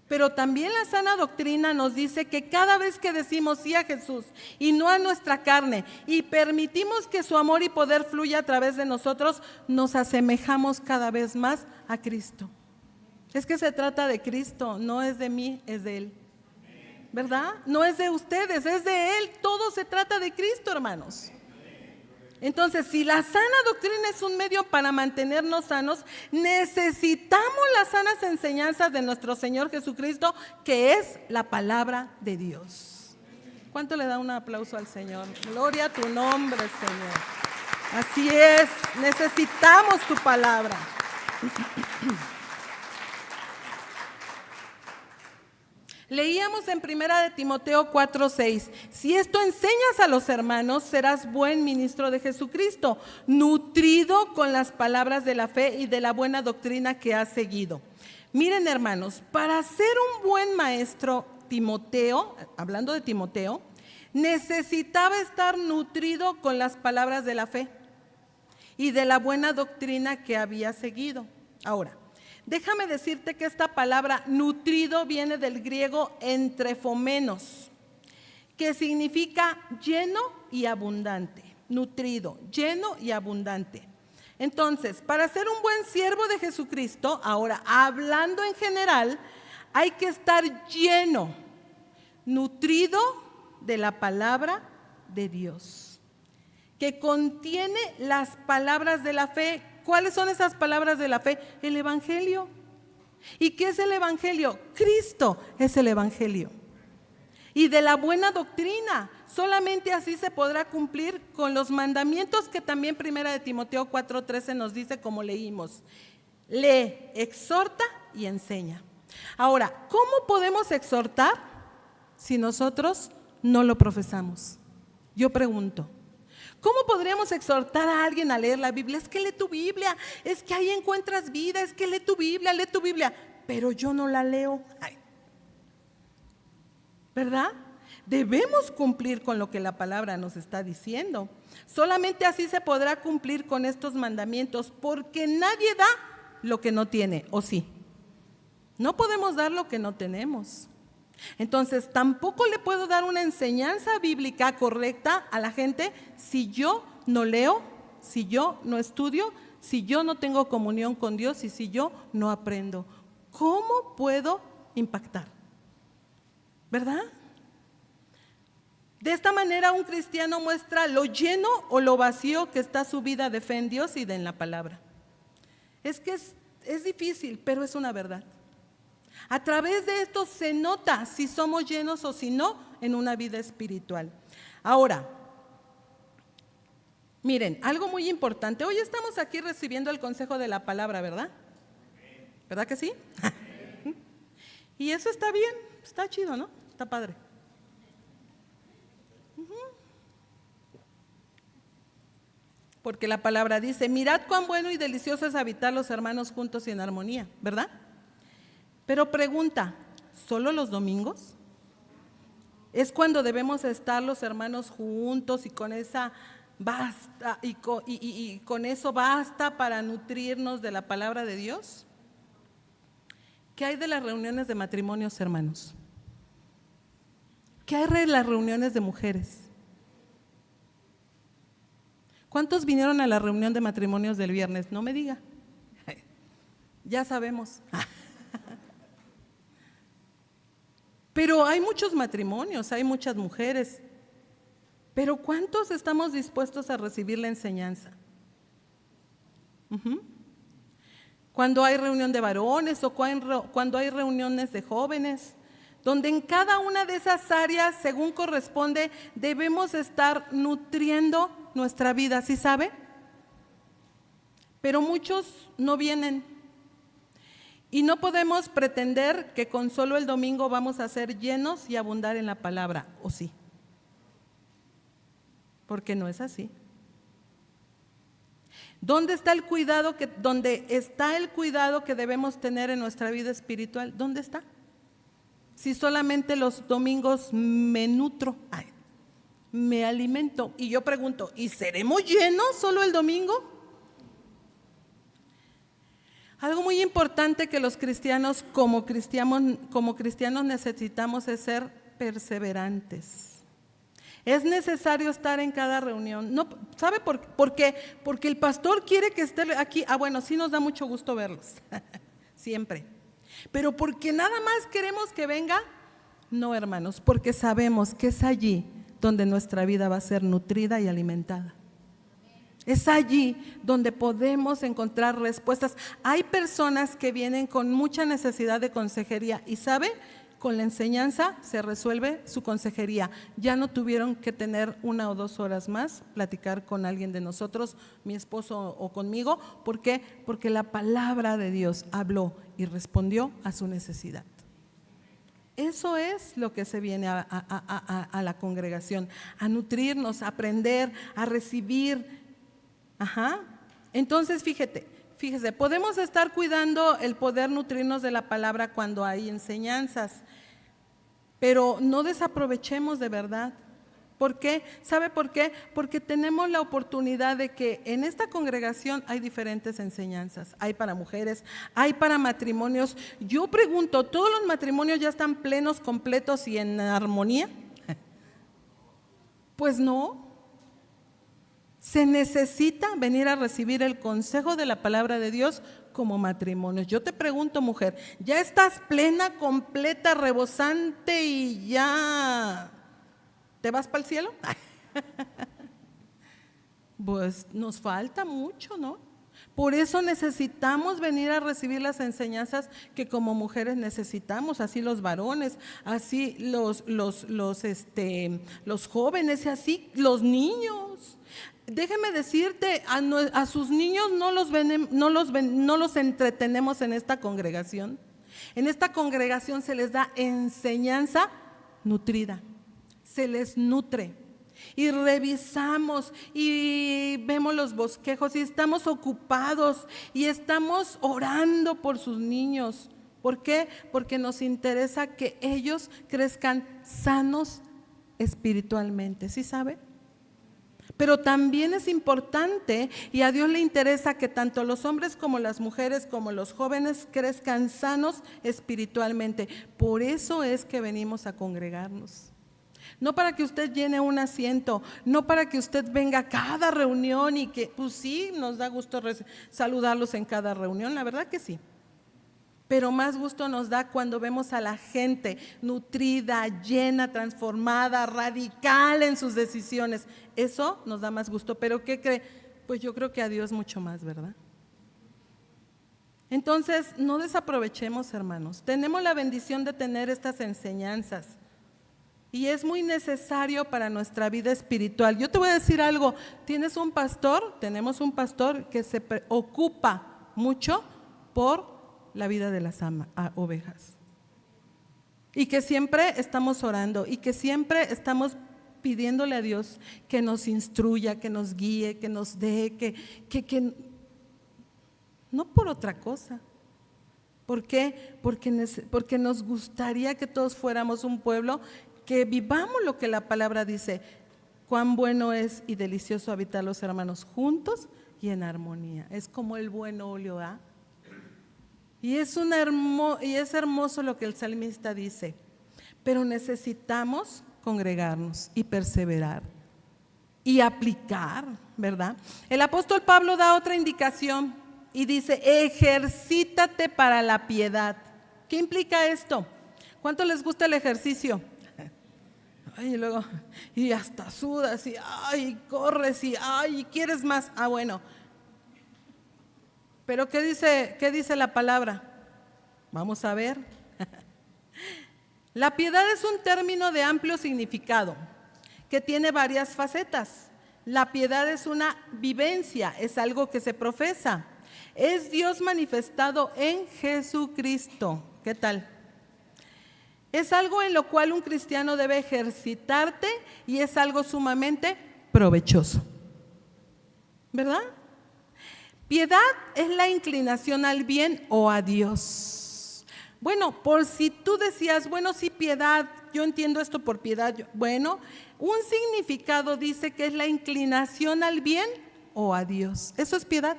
Pero también la sana doctrina nos dice que cada vez que decimos sí a Jesús y no a nuestra carne y permitimos que su amor y poder fluya a través de nosotros, nos asemejamos cada vez más a Cristo. Es que se trata de Cristo, no es de mí, es de Él. ¿Verdad? No es de ustedes, es de Él. Todo se trata de Cristo, hermanos. Entonces, si la sana doctrina es un medio para mantenernos sanos, necesitamos las sanas enseñanzas de nuestro Señor Jesucristo, que es la palabra de Dios. ¿Cuánto le da un aplauso al Señor? Gloria a tu nombre, Señor. Así es, necesitamos tu palabra. Leíamos en 1 Timoteo 4:6, si esto enseñas a los hermanos, serás buen ministro de Jesucristo, nutrido con las palabras de la fe y de la buena doctrina que has seguido. Miren, hermanos, para ser un buen maestro, Timoteo, hablando de Timoteo, necesitaba estar nutrido con las palabras de la fe y de la buena doctrina que había seguido. Ahora, déjame decirte que esta palabra nutrido viene del griego entrefomenos, que significa lleno y abundante. Nutrido, lleno y abundante. Entonces, para ser un buen siervo de Jesucristo, ahora hablando en general, hay que estar lleno, nutrido de la palabra de Dios, que contiene las palabras de la fe. ¿Cuáles son esas palabras de la fe? El Evangelio. ¿Y qué es el Evangelio? Cristo es el Evangelio. Y de la buena doctrina. Solamente así se podrá cumplir con los mandamientos que también 1 Timoteo 4:13 nos dice, como leímos. Lee, exhorta y enseña. Ahora, ¿cómo podemos exhortar si nosotros no lo profesamos? Yo pregunto. ¿Cómo podríamos exhortar a alguien a leer la Biblia? Es que lee tu Biblia, es que ahí encuentras vida, es que lee tu Biblia, pero yo no la leo. Ay. ¿Verdad? Debemos cumplir con lo que la palabra nos está diciendo. Solamente así se podrá cumplir con estos mandamientos, porque nadie da lo que no tiene, ¿o sí? No podemos dar lo que no tenemos. Entonces, tampoco le puedo dar una enseñanza bíblica correcta a la gente si yo no leo, si yo no estudio, si yo no tengo comunión con Dios y si yo no aprendo. ¿Cómo puedo impactar? ¿Verdad? De esta manera un cristiano muestra lo lleno o lo vacío que está su vida de fe en Dios y en la palabra. Es que es difícil, pero es una verdad. A través de esto se nota si somos llenos o si no en una vida espiritual. Ahora, miren, algo muy importante. Hoy estamos aquí recibiendo el consejo de la palabra, ¿verdad? ¿Verdad que sí? Y eso está bien, está chido, ¿no? Está padre. Porque la palabra dice, mirad cuán bueno y delicioso es habitar los hermanos juntos y en armonía, ¿verdad? Pero pregunta, ¿solo los domingos? ¿Es cuando debemos estar los hermanos juntos y con esa basta y con eso basta para nutrirnos de la palabra de Dios? ¿Qué hay de las reuniones de matrimonios, hermanos? ¿Qué hay de las reuniones de mujeres? ¿Cuántos vinieron a la reunión de matrimonios del viernes? No me diga. Ya sabemos. Pero hay muchos matrimonios, hay muchas mujeres. Pero ¿cuántos estamos dispuestos a recibir la enseñanza? Cuando hay reunión de varones o cuando hay reuniones de jóvenes, donde en cada una de esas áreas, según corresponde, debemos estar nutriendo nuestra vida, ¿sí sabe? Pero muchos no vienen. Y no podemos pretender que con solo el domingo vamos a ser llenos y abundar en la palabra, ¿o sí? Porque no es así. ¿Dónde está el cuidado donde está el cuidado que debemos tener en nuestra vida espiritual? ¿Dónde está? Si solamente los domingos me nutro, me alimento. Y yo pregunto, ¿y seremos llenos solo el domingo? Algo muy importante que los cristianos como cristianos necesitamos es ser perseverantes. Es necesario estar en cada reunión. No, ¿sabe por qué? Porque el pastor quiere que esté aquí. Bueno, sí nos da mucho gusto verlos, siempre. Pero porque nada más queremos que venga, no, hermanos, porque sabemos que es allí donde nuestra vida va a ser nutrida y alimentada. Es allí donde podemos encontrar respuestas. Hay personas que vienen con mucha necesidad de consejería y ¿sabe? con la enseñanza se resuelve su consejería. Ya no tuvieron que tener 1 o 2 horas más, platicar con alguien de nosotros, mi esposo o conmigo. ¿Por qué? Porque la palabra de Dios habló y respondió a su necesidad. Eso es lo que se viene a la congregación, a nutrirnos, a aprender, a recibir. Entonces fíjese, podemos estar cuidando el poder nutrirnos de la palabra cuando hay enseñanzas, pero no desaprovechemos de verdad. ¿Por qué? ¿Sabe por qué? Porque tenemos la oportunidad de que en esta congregación hay diferentes enseñanzas. Hay para mujeres, hay para matrimonios. Yo pregunto, ¿todos los matrimonios ya están plenos, completos y en armonía? Pues no. Se necesita venir a recibir el consejo de la palabra de Dios como matrimonios. Yo te pregunto, mujer, ¿ya estás plena, completa, rebosante y ya te vas para el cielo? Pues nos falta mucho, ¿no? Por eso necesitamos venir a recibir las enseñanzas que como mujeres necesitamos, así los varones, así los jóvenes y así los niños. Déjeme decirte, a sus niños no los entretenemos en esta congregación. En esta congregación se les da enseñanza nutrida, se les nutre. Y revisamos y vemos los bosquejos y estamos ocupados y estamos orando por sus niños. ¿Por qué? Porque nos interesa que ellos crezcan sanos espiritualmente, ¿sí sabe? Pero también es importante y a Dios le interesa que tanto los hombres como las mujeres como los jóvenes crezcan sanos espiritualmente. Por eso es que venimos a congregarnos. No para que usted llene un asiento, no para que usted venga a cada reunión y que, pues sí, nos da gusto saludarlos en cada reunión, la verdad que sí. Pero más gusto nos da cuando vemos a la gente nutrida, llena, transformada, radical en sus decisiones. Eso nos da más gusto. ¿Pero qué cree? Pues yo creo que a Dios mucho más, ¿verdad? Entonces, no desaprovechemos, hermanos. Tenemos la bendición de tener estas enseñanzas. Y es muy necesario para nuestra vida espiritual. Yo te voy a decir algo, tenemos un pastor que se ocupa mucho por la vida de las ovejas. Y que siempre estamos orando y que siempre estamos pidiéndole a Dios que nos instruya, que nos guíe, que nos dé, que no por otra cosa. ¿Por qué? Porque nos gustaría que todos fuéramos un pueblo que vivamos lo que la palabra dice, cuán bueno es y delicioso habitar los hermanos juntos y en armonía. Es como el buen óleo, ¿ah? Y es hermoso lo que el salmista dice, pero necesitamos congregarnos y perseverar y aplicar, ¿verdad? El apóstol Pablo da otra indicación y dice, ejercítate para la piedad. ¿Qué implica esto? ¿Cuánto les gusta el ejercicio? Ay, y luego, y hasta sudas, y ay, corres, y ay, quieres más. Ah, bueno. Pero ¿qué dice la palabra? Vamos a ver. La piedad es un término de amplio significado que tiene varias facetas. La piedad es una vivencia, es algo que se profesa. Es Dios manifestado en Jesucristo. ¿Qué tal? Es algo en lo cual un cristiano debe ejercitarte y es algo sumamente provechoso, ¿verdad? Piedad es la inclinación al bien o a Dios. Bueno, por si tú decías, bueno, sí, piedad, yo entiendo esto por piedad. Bueno, un significado dice que es la inclinación al bien o a Dios. Eso es piedad.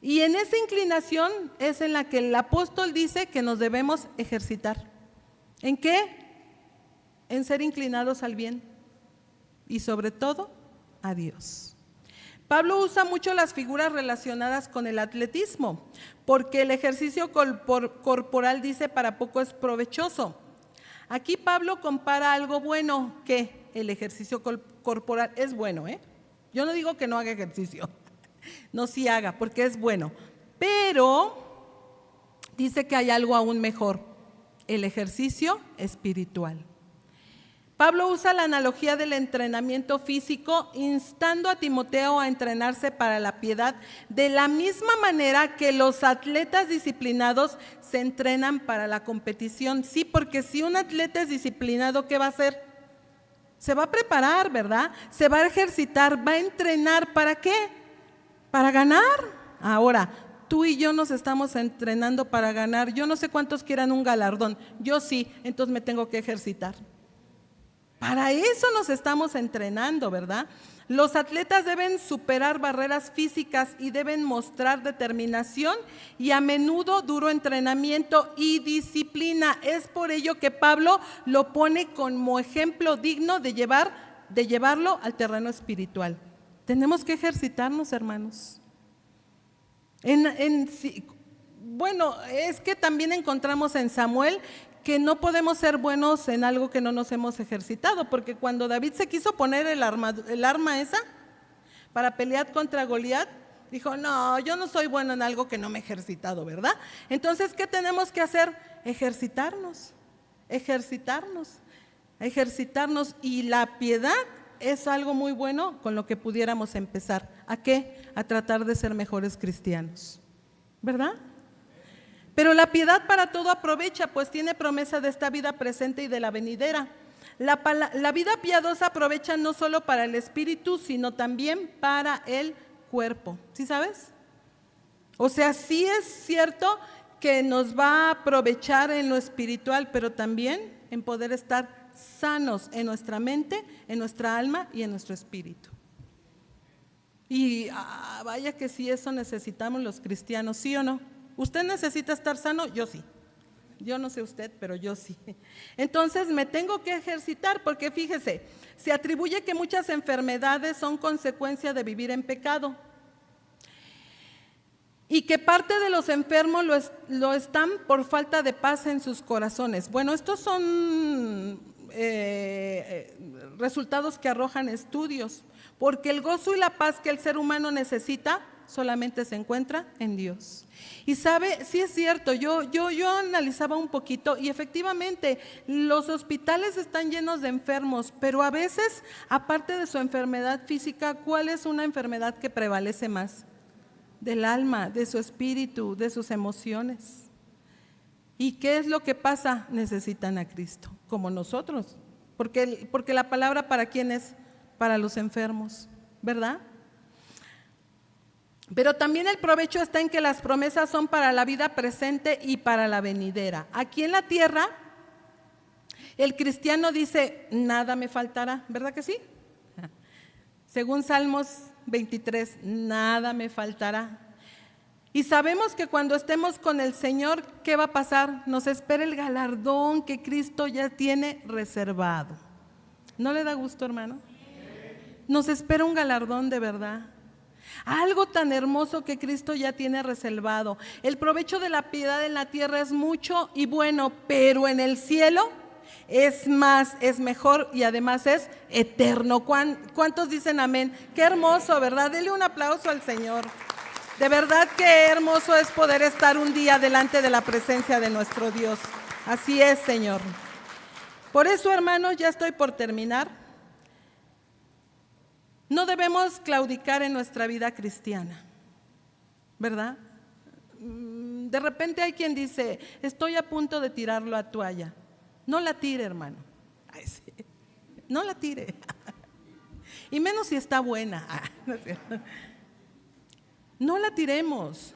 Y en esa inclinación es en la que el apóstol dice que nos debemos ejercitar. ¿En qué? En ser inclinados al bien y sobre todo a Dios. Pablo usa mucho las figuras relacionadas con el atletismo, porque el ejercicio corporal, dice, para poco es provechoso. Aquí Pablo compara algo bueno, que el ejercicio corporal es bueno, ¿eh? Yo no digo que no haga ejercicio. No, sí haga, porque es bueno, pero dice que hay algo aún mejor. el ejercicio espiritual. Pablo usa la analogía del entrenamiento físico, instando a Timoteo a entrenarse para la piedad de la misma manera que los atletas disciplinados se entrenan para la competición. Sí, porque si un atleta es disciplinado, ¿qué va a hacer? Se va a preparar, ¿verdad? Se va a ejercitar, va a entrenar. ¿Para qué? Para ganar. Ahora, tú y yo nos estamos entrenando para ganar. Yo no sé cuántos quieran un galardón. Yo sí, entonces me tengo que ejercitar. Para eso nos estamos entrenando, ¿verdad? Los atletas deben superar barreras físicas y deben mostrar determinación y a menudo duro entrenamiento y disciplina. Es por ello que Pablo lo pone como ejemplo digno de llevarlo al terreno espiritual. Tenemos que ejercitarnos, hermanos. Bueno, es que también encontramos en Samuel que no podemos ser buenos en algo que no nos hemos ejercitado, porque cuando David se quiso poner el arma esa para pelear contra Goliat, dijo, no, yo no soy bueno en algo que no me he ejercitado, ¿verdad? Entonces, ¿qué tenemos que hacer? Ejercitarnos, y la piedad es algo muy bueno con lo que pudiéramos empezar. ¿A qué? A tratar de ser mejores cristianos, ¿verdad? Pero la piedad para todo aprovecha, pues tiene promesa de esta vida presente y de la venidera. La vida piadosa aprovecha no solo para el espíritu, sino también para el cuerpo. ¿Sí sabes? O sea, sí es cierto que nos va a aprovechar en lo espiritual, pero también en poder estar sanos en nuestra mente, en nuestra alma y en nuestro espíritu. Y vaya que sí, eso necesitamos los cristianos, ¿sí o no? ¿Usted necesita estar sano? Yo sí. Yo no sé usted, pero yo sí. Entonces me tengo que ejercitar porque fíjese, se atribuye que muchas enfermedades son consecuencia de vivir en pecado y que parte de los enfermos lo están por falta de paz en sus corazones. Bueno, estos son resultados que arrojan estudios, porque el gozo y la paz que el ser humano necesita solamente se encuentra en Dios. Y sabe, sí es cierto, yo analizaba un poquito y efectivamente los hospitales están llenos de enfermos, pero a veces, aparte de su enfermedad física, ¿cuál es una enfermedad que prevalece más? Del alma, de su espíritu, de sus emociones. ¿Y qué es lo que pasa? Necesitan a Cristo, como nosotros, porque la palabra ¿para quién es? Para los enfermos, ¿verdad? Pero también el provecho está en que las promesas son para la vida presente y para la venidera. Aquí en la tierra, el cristiano dice, nada me faltará, ¿verdad que sí? Según Salmos 23, nada me faltará. Y sabemos que cuando estemos con el Señor, ¿qué va a pasar? Nos espera el galardón que Cristo ya tiene reservado. ¿No le da gusto, hermano? Nos espera un galardón de verdad. Algo tan hermoso que Cristo ya tiene reservado. El provecho de la piedad en la tierra es mucho y bueno, pero en el cielo es más, es mejor y además es eterno. ¿Cuántos dicen amén? Qué hermoso, ¿verdad? Dele un aplauso al Señor. De verdad que hermoso es poder estar un día delante de la presencia de nuestro Dios. Así es, Señor. Por eso, hermanos, ya estoy por terminar. No debemos claudicar en nuestra vida cristiana, ¿verdad? De repente hay quien dice, estoy a punto de tirar la toalla. No la tire, hermano. Ay, sí. No la tire. Y menos si está buena. No la tiremos.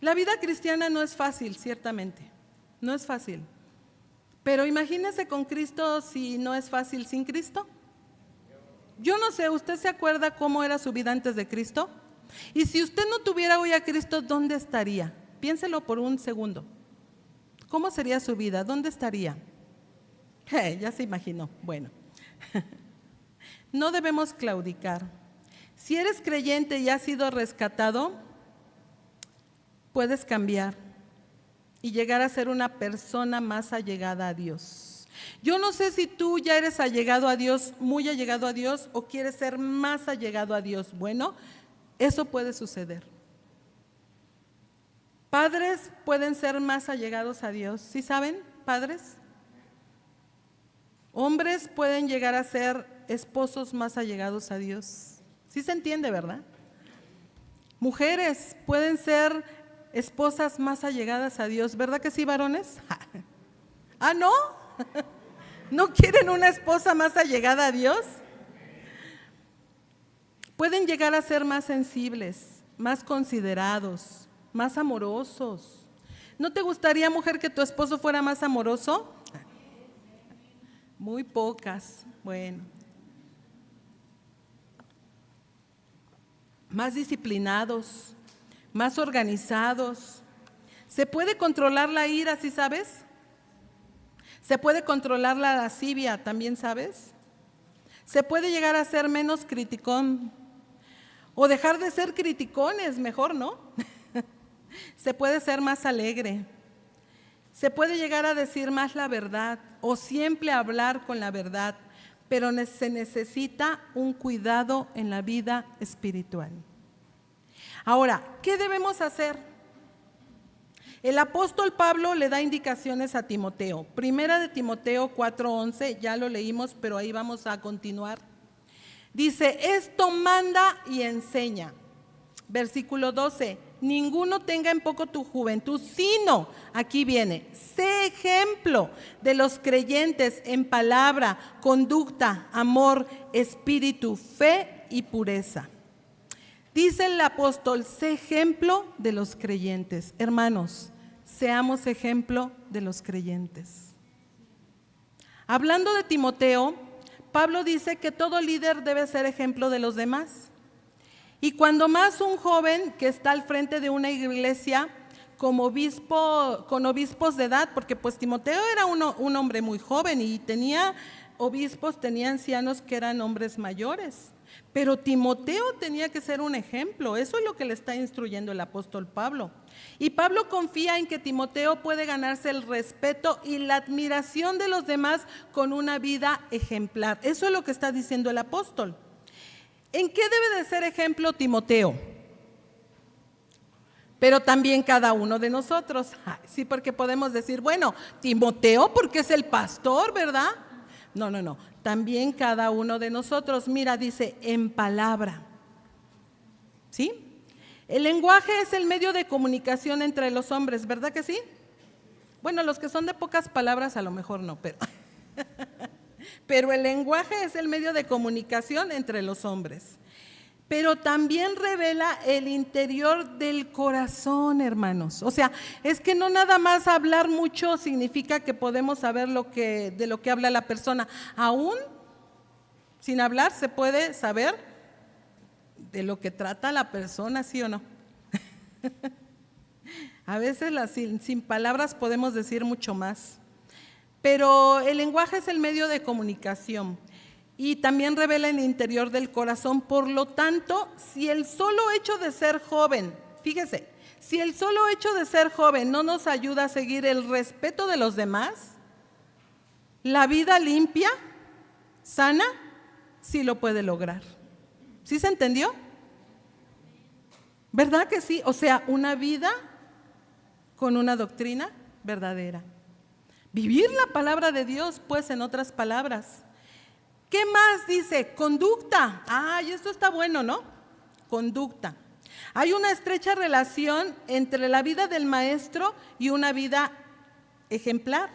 La vida cristiana no es fácil, ciertamente. No es fácil. Pero imagínese con Cristo si no es fácil sin Cristo. Yo no sé, ¿usted se acuerda cómo era su vida antes de Cristo? Y si usted no tuviera hoy a Cristo, ¿dónde estaría? Piénselo por un segundo. ¿Cómo sería su vida? ¿Dónde estaría? Ya se imaginó. Bueno, no debemos claudicar. Si eres creyente y has sido rescatado, puedes cambiar y llegar a ser una persona más allegada a Dios. Yo no sé si tú ya eres allegado a Dios, muy allegado a Dios, o quieres ser más allegado a Dios. Bueno, eso puede suceder. Padres pueden ser más allegados a Dios, ¿sí saben, padres? Hombres pueden llegar a ser esposos más allegados a Dios. ¿Sí se entiende, verdad? Mujeres pueden ser esposas más allegadas a Dios, ¿verdad que sí, varones? ¿Ah, no? ¿No quieren una esposa más allegada a Dios? Pueden llegar a ser más sensibles, más considerados, más amorosos. ¿No te gustaría, mujer, que tu esposo fuera más amoroso? Muy pocas, bueno. Más disciplinados, más organizados. ¿Se puede controlar la ira, sí sabes? Se puede controlar la lascivia, ¿también sabes? Se puede llegar a ser menos criticón o dejar de ser criticones, mejor, ¿no? Se puede ser más alegre. Se puede llegar a decir más la verdad o siempre hablar con la verdad, pero se necesita un cuidado en la vida espiritual. Ahora, ¿qué debemos hacer? El apóstol Pablo le da indicaciones a Timoteo. Primera de Timoteo 4:11, ya lo leímos, pero ahí vamos a continuar. Dice, esto manda y enseña. Versículo 12, ninguno tenga en poco tu juventud, sino, aquí viene, sé ejemplo de los creyentes en palabra, conducta, amor, espíritu, fe y pureza. Dice el apóstol, sé ejemplo de los creyentes. Hermanos, seamos ejemplo de los creyentes. Hablando de Timoteo, Pablo dice que todo líder debe ser ejemplo de los demás. Y cuando más un joven que está al frente de una iglesia como obispo, con obispos de edad, porque pues Timoteo era un hombre muy joven y tenía obispos, tenía ancianos que eran hombres mayores. Pero Timoteo tenía que ser un ejemplo, eso es lo que le está instruyendo el apóstol Pablo. Y Pablo confía en que Timoteo puede ganarse el respeto y la admiración de los demás con una vida ejemplar. Eso es lo que está diciendo el apóstol. ¿En qué debe de ser ejemplo Timoteo? Pero también cada uno de nosotros. Sí, porque podemos decir, bueno, Timoteo porque es el pastor, ¿verdad? No. También cada uno de nosotros. Mira, dice, en palabra. ¿Sí? El lenguaje es el medio de comunicación entre los hombres, ¿verdad que sí? Bueno, los que son de pocas palabras a lo mejor no, pero el lenguaje es el medio de comunicación entre los hombres. Pero también revela el interior del corazón, hermanos. O sea, es que no nada más hablar mucho significa que podemos saber de lo que habla la persona. Aún sin hablar se puede saber de lo que trata la persona, ¿sí o no? A veces sin palabras podemos decir mucho más. Pero el lenguaje es el medio de comunicación. Y también revela el interior del corazón. Por lo tanto, si el solo hecho de ser joven, fíjese, si el solo hecho de ser joven no nos ayuda a seguir el respeto de los demás, la vida limpia, sana, sí lo puede lograr. ¿Sí se entendió? ¿Verdad que sí? O sea, una vida con una doctrina verdadera. Vivir la palabra de Dios, pues, en otras palabras. ¿Qué más dice? Conducta. Y esto está bueno, ¿no? Conducta. Hay una estrecha relación entre la vida del maestro y una vida ejemplar.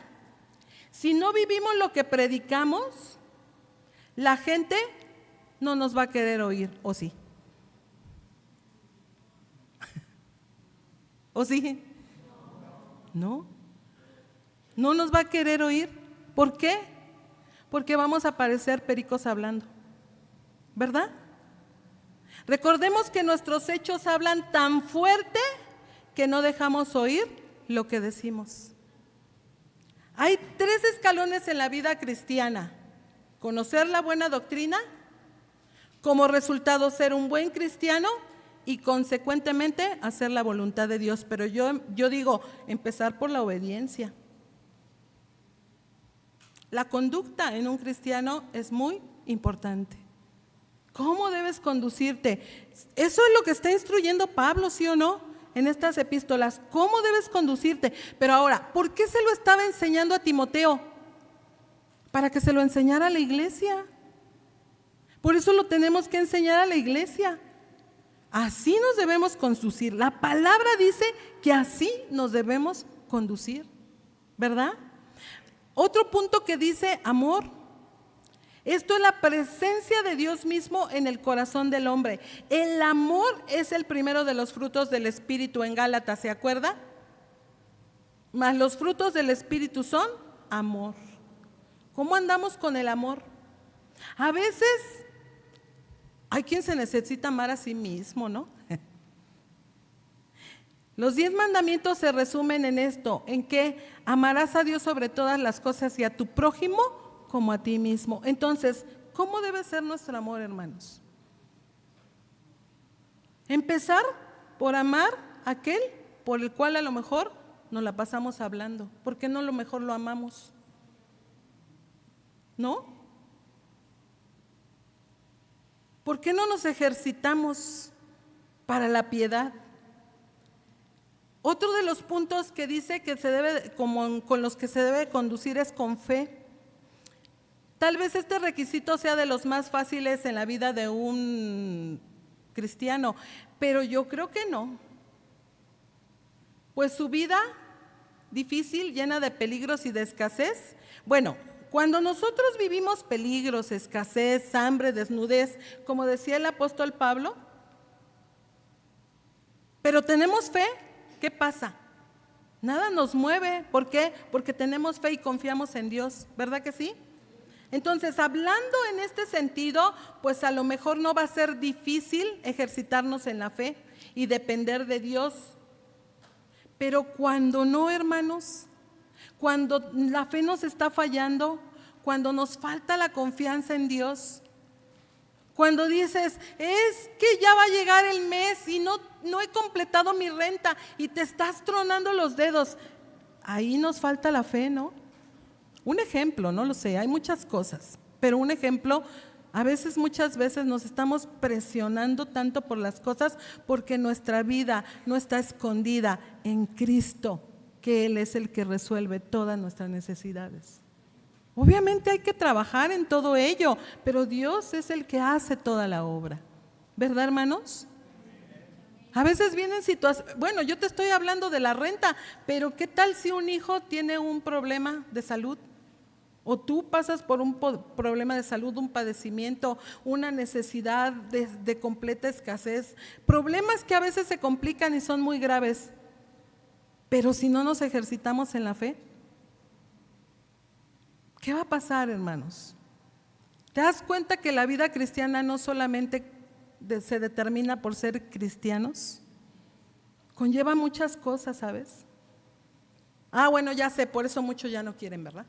Si no vivimos lo que predicamos, la gente no nos va a querer oír, ¿o sí? ¿O sí? No. No nos va a querer oír. ¿Por qué? Porque vamos a parecer pericos hablando, ¿verdad? Recordemos que nuestros hechos hablan tan fuerte que no dejamos oír lo que decimos. Hay 3 escalones en la vida cristiana: conocer la buena doctrina, como resultado ser un buen cristiano y consecuentemente hacer la voluntad de Dios. Pero yo digo, empezar por la obediencia. La conducta en un cristiano es muy importante. ¿Cómo debes conducirte? Eso es lo que está instruyendo Pablo, ¿sí o no? en estas epístolas cómo debes conducirte. Pero ahora, ¿por qué se lo estaba enseñando a Timoteo? Para que se lo enseñara a la iglesia. Por eso lo tenemos que enseñar a la iglesia. Así nos debemos conducir. La palabra dice que así nos debemos conducir, ¿verdad? Otro punto que dice amor. Esto es la presencia de Dios mismo en el corazón del hombre. El amor es el primero de los frutos del Espíritu en Gálatas, ¿se acuerda? Mas los frutos del Espíritu son amor. ¿Cómo andamos con el amor? A veces hay quien se necesita amar a sí mismo, ¿no? Los 10 mandamientos se resumen en esto, en que amarás a Dios sobre todas las cosas y a tu prójimo como a ti mismo. Entonces, ¿cómo debe ser nuestro amor, hermanos? Empezar por amar a aquel por el cual a lo mejor nos la pasamos hablando. ¿Por qué no a lo mejor lo amamos? ¿No? ¿Por qué no nos ejercitamos para la piedad? Otro de los puntos que dice que se debe, como con los que se debe conducir, es con fe. Tal vez este requisito sea de los más fáciles en la vida de un cristiano, pero yo creo que no. Pues su vida difícil, llena de peligros y de escasez. Bueno, cuando nosotros vivimos peligros, escasez, hambre, desnudez, como decía el apóstol Pablo, pero tenemos fe, ¿qué pasa? Nada nos mueve. ¿Por qué? Porque tenemos fe y confiamos en Dios, ¿verdad que sí? Entonces, hablando en este sentido, pues a lo mejor no va a ser difícil ejercitarnos en la fe y depender de Dios. Pero cuando no, hermanos, cuando la fe nos está fallando, cuando nos falta la confianza en Dios, cuando dices, es que ya va a llegar el mes y no he completado mi renta y te estás tronando los dedos, ahí nos falta la fe, ¿no? Un ejemplo, no lo sé, hay muchas cosas, pero un ejemplo, muchas veces nos estamos presionando tanto por las cosas porque nuestra vida no está escondida en Cristo, que Él es el que resuelve todas nuestras necesidades. Obviamente hay que trabajar en todo ello, pero Dios es el que hace toda la obra, ¿verdad, hermanos? A veces vienen situaciones, bueno, yo te estoy hablando de la renta, pero ¿qué tal si un hijo tiene un problema de salud? O tú pasas por un problema de salud, un padecimiento, una necesidad de completa escasez, problemas que a veces se complican y son muy graves. Pero si no nos ejercitamos en la fe, ¿qué va a pasar, hermanos? ¿Te das cuenta que la vida cristiana no solamente se determina por ser cristianos? Conlleva muchas cosas, ¿sabes? Bueno, ya sé, por eso muchos ya no quieren, ¿verdad?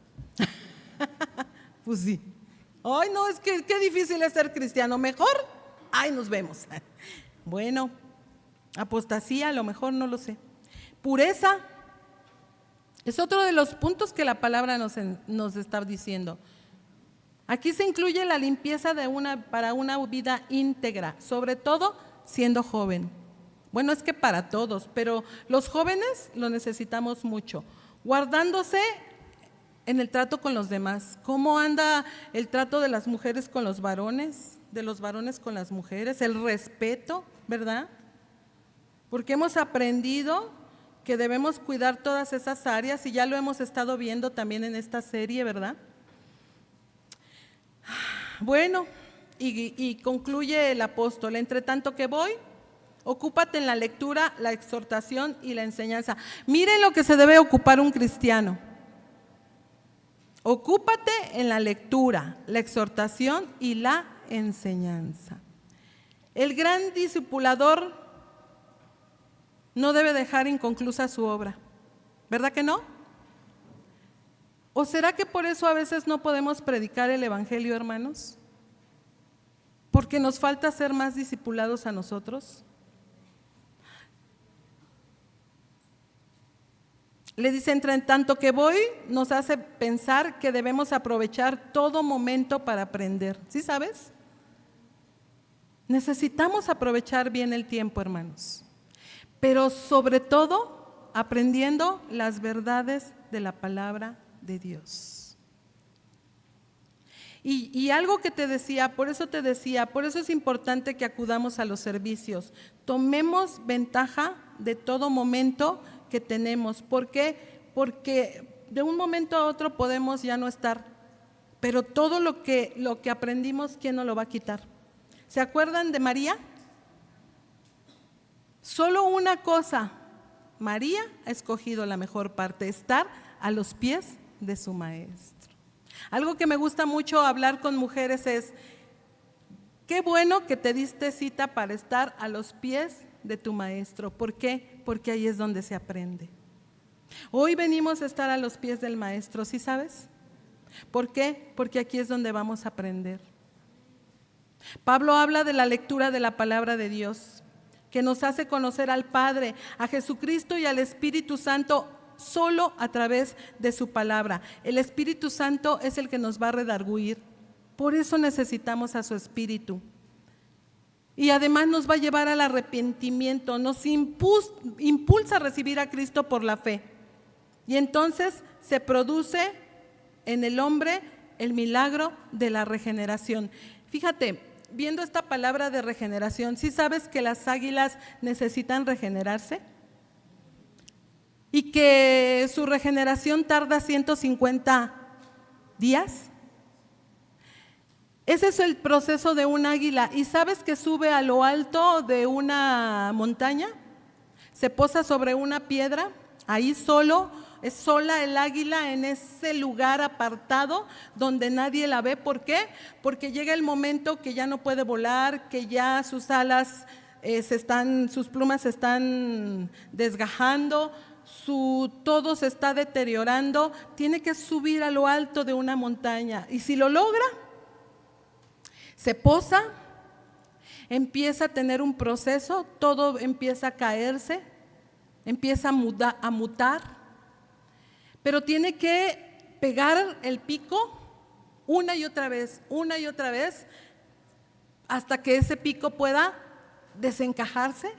Pues sí. Ay, no, es que qué difícil es ser cristiano. Mejor, nos vemos. Bueno, apostasía, a lo mejor, no lo sé. Pureza es otro de los puntos que la palabra nos está diciendo. Aquí se incluye la limpieza para una vida íntegra, sobre todo siendo joven. Bueno, es que para todos, pero los jóvenes lo necesitamos mucho. Guardándose en el trato con los demás. ¿Cómo anda el trato de las mujeres con los varones, de los varones con las mujeres? El respeto, ¿verdad? Porque hemos aprendido que debemos cuidar todas esas áreas y ya lo hemos estado viendo también en esta serie, ¿verdad? Bueno, y concluye el apóstol: entre tanto que voy, ocúpate en la lectura, la exhortación y la enseñanza. Miren lo que se debe ocupar un cristiano. Ocúpate en la lectura, la exhortación y la enseñanza. El gran discipulador no debe dejar inconclusa su obra, ¿verdad que no? ¿O será que por eso a veces no podemos predicar el evangelio, hermanos? ¿Porque nos falta ser más discipulados a nosotros? Le dice, entre tanto que voy, nos hace pensar que debemos aprovechar todo momento para aprender. ¿Sí sabes? Necesitamos aprovechar bien el tiempo, hermanos. pero sobre todo aprendiendo las verdades de la palabra de Dios. Y algo que te decía, por eso es importante que acudamos a los servicios. Tomemos ventaja de todo momento que tenemos. ¿Por qué? Porque de un momento a otro podemos ya no estar, pero todo lo que aprendimos, ¿quién nos lo va a quitar? ¿Se acuerdan de María? Solo una cosa, María ha escogido la mejor parte, estar a los pies de su maestro. Algo que me gusta mucho hablar con mujeres es, qué bueno que te diste cita para estar a los pies de tu maestro. ¿Por qué? Porque ahí es donde se aprende. Hoy venimos a estar a los pies del maestro, ¿sí sabes? ¿Por qué? Porque aquí es donde vamos a aprender. Pablo habla de la lectura de la palabra de Dios, que nos hace conocer al Padre, a Jesucristo y al Espíritu Santo solo a través de su palabra. El Espíritu Santo es el que nos va a redarguir, por eso necesitamos a su Espíritu. Y además nos va a llevar al arrepentimiento, nos impulsa a recibir a Cristo por la fe. Y entonces se produce en el hombre el milagro de la regeneración. Fíjate, viendo esta palabra de regeneración, ¿sí sabes que las águilas necesitan regenerarse? Y que su regeneración tarda 150 días. Ese es el proceso de un águila. ¿Y sabes que sube a lo alto de una montaña? Se posa sobre una piedra, ahí es sola el águila en ese lugar apartado donde nadie la ve. ¿Por qué? Porque llega el momento que ya no puede volar, que ya sus alas sus plumas se están desgajando, todo se está deteriorando, tiene que subir a lo alto de una montaña. Y si lo logra, se posa, empieza a tener un proceso, todo empieza a caerse, empieza a mutar, pero tiene que pegar el pico una y otra vez, hasta que ese pico pueda desencajarse.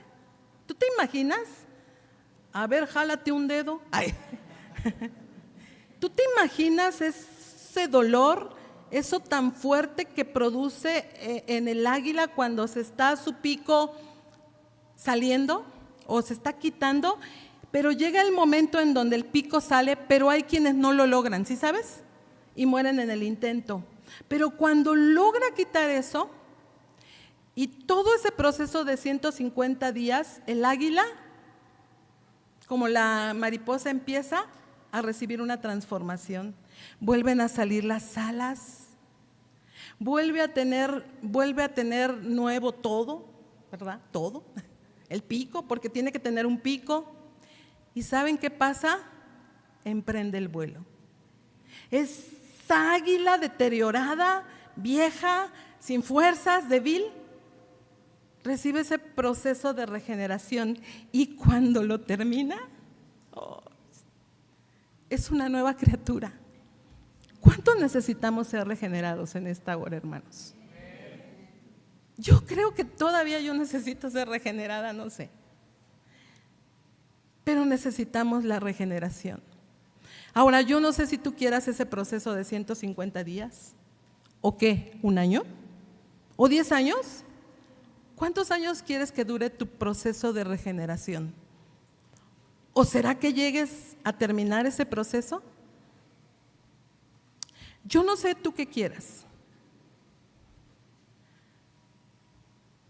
¿Tú te imaginas? A ver, jálate un dedo. Ay. ¿Tú te imaginas ese dolor, eso tan fuerte que produce en el águila cuando se está su pico saliendo o se está quitando? Pero llega el momento en donde el pico sale, pero hay quienes no lo logran, ¿sí sabes? Y mueren en el intento. Pero cuando logra quitar eso y todo ese proceso de 150 días, el águila, como la mariposa, empieza a recibir una transformación. Vuelven a salir las alas, vuelve a tener nuevo todo, ¿verdad? Todo, el pico, porque tiene que tener un pico. ¿Y saben qué pasa? Emprende el vuelo. Esa águila deteriorada, vieja, sin fuerzas, débil, recibe ese proceso de regeneración y cuando lo termina, es una nueva criatura. ¿Cuánto necesitamos ser regenerados en esta hora, hermanos? Yo creo que todavía yo necesito ser regenerada, no sé. Pero necesitamos la regeneración. Ahora, yo no sé si tú quieras ese proceso de 150 días, ¿o qué? ¿Un año? ¿O 10 años? ¿Cuántos años quieres que dure tu proceso de regeneración? ¿O será que llegues a terminar ese proceso? Yo no sé tú qué quieras.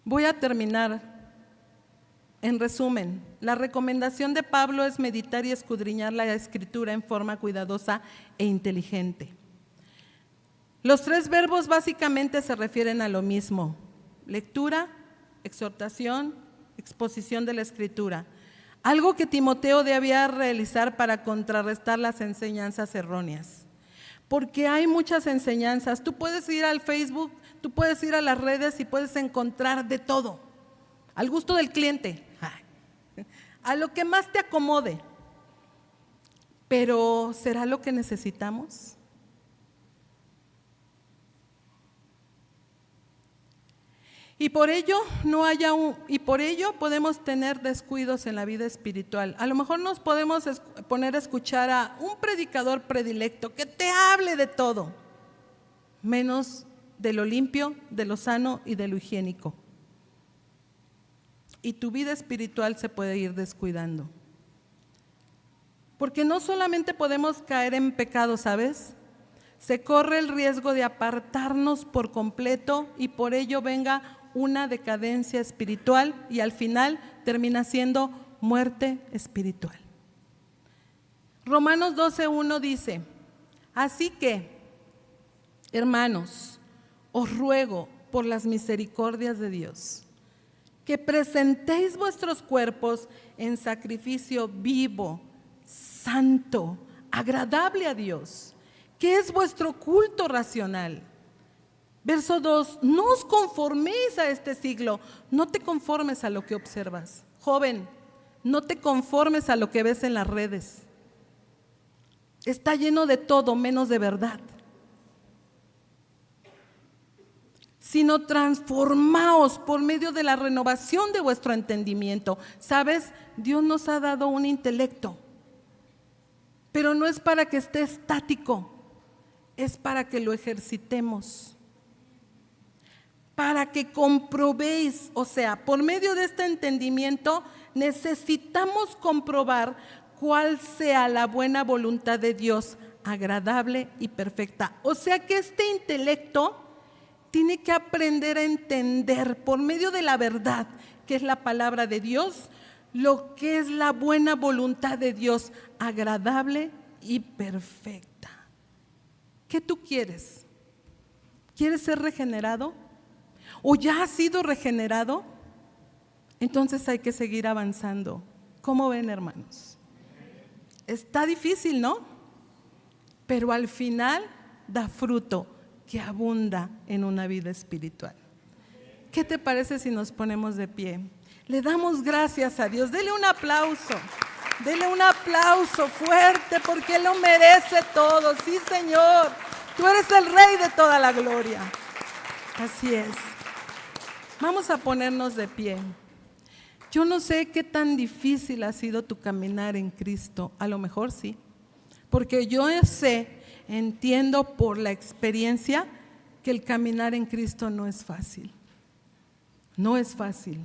Voy a terminar. En resumen, la recomendación de Pablo es meditar y escudriñar la Escritura en forma cuidadosa e inteligente. Los 3 verbos básicamente se refieren a lo mismo: lectura, exhortación, exposición de la Escritura. Algo que Timoteo debía realizar para contrarrestar las enseñanzas erróneas. Porque hay muchas enseñanzas. Tú puedes ir al Facebook, tú puedes ir a las redes y puedes encontrar de todo, al gusto del cliente, a lo que más te acomode. Pero ¿será lo que necesitamos? Y por ello podemos tener descuidos en la vida espiritual. A lo mejor nos podemos poner a escuchar a un predicador predilecto que te hable de todo, menos de lo limpio, de lo sano y de lo higiénico. Y tu vida espiritual se puede ir descuidando. Porque no solamente podemos caer en pecado, ¿sabes? Se corre el riesgo de apartarnos por completo y por ello venga una decadencia espiritual y al final termina siendo muerte espiritual. Romanos 12:1 dice: así que, hermanos, os ruego por las misericordias de Dios, que presentéis vuestros cuerpos en sacrificio vivo, santo, agradable a Dios, que es vuestro culto racional. Verso 2, no os conforméis a este siglo, no te conformes a lo que observas. Joven, no te conformes a lo que ves en las redes. Está lleno de todo menos de verdad. Sino transformaos por medio de la renovación de vuestro entendimiento. ¿Sabes? Dios nos ha dado un intelecto, pero no es para que esté estático, es para que lo ejercitemos. Para que comprobéis, o sea, por medio de este entendimiento necesitamos comprobar cuál sea la buena voluntad de Dios, agradable y perfecta. O sea que este intelecto tiene que aprender a entender por medio de la verdad, que es la palabra de Dios, lo que es la buena voluntad de Dios, agradable y perfecta. ¿Qué tú quieres? ¿Quieres ser regenerado? ¿O ya has sido regenerado? Entonces hay que seguir avanzando. ¿Cómo ven, hermanos? Está difícil, ¿no? Pero al final da fruto que abunda en una vida espiritual. ¿Qué te parece si nos ponemos de pie? Le damos gracias a Dios. Dele un aplauso. Dele un aplauso fuerte porque Él lo merece todo. Sí, Señor. Tú eres el Rey de toda la gloria. Así es. Vamos a ponernos de pie. Yo no sé qué tan difícil ha sido tu caminar en Cristo. A lo mejor sí. Porque yo entiendo por la experiencia que el caminar en Cristo no es fácil. No es fácil.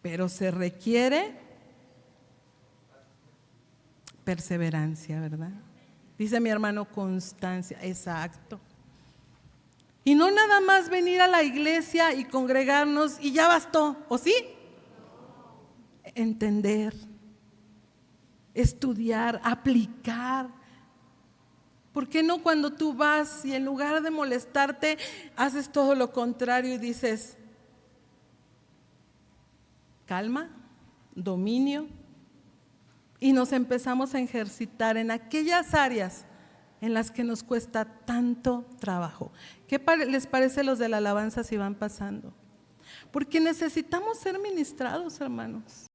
Pero se requiere perseverancia, ¿verdad? Dice mi hermano, constancia. Exacto. Y no nada más venir a la iglesia y congregarnos y ya bastó, ¿o sí? Entender, estudiar, aplicar. ¿Por qué no cuando tú vas y en lugar de molestarte haces todo lo contrario y dices, calma, dominio, y nos empezamos a ejercitar en aquellas áreas en las que nos cuesta tanto trabajo? ¿Qué les parece los de la alabanza si van pasando? Porque necesitamos ser ministrados, hermanos.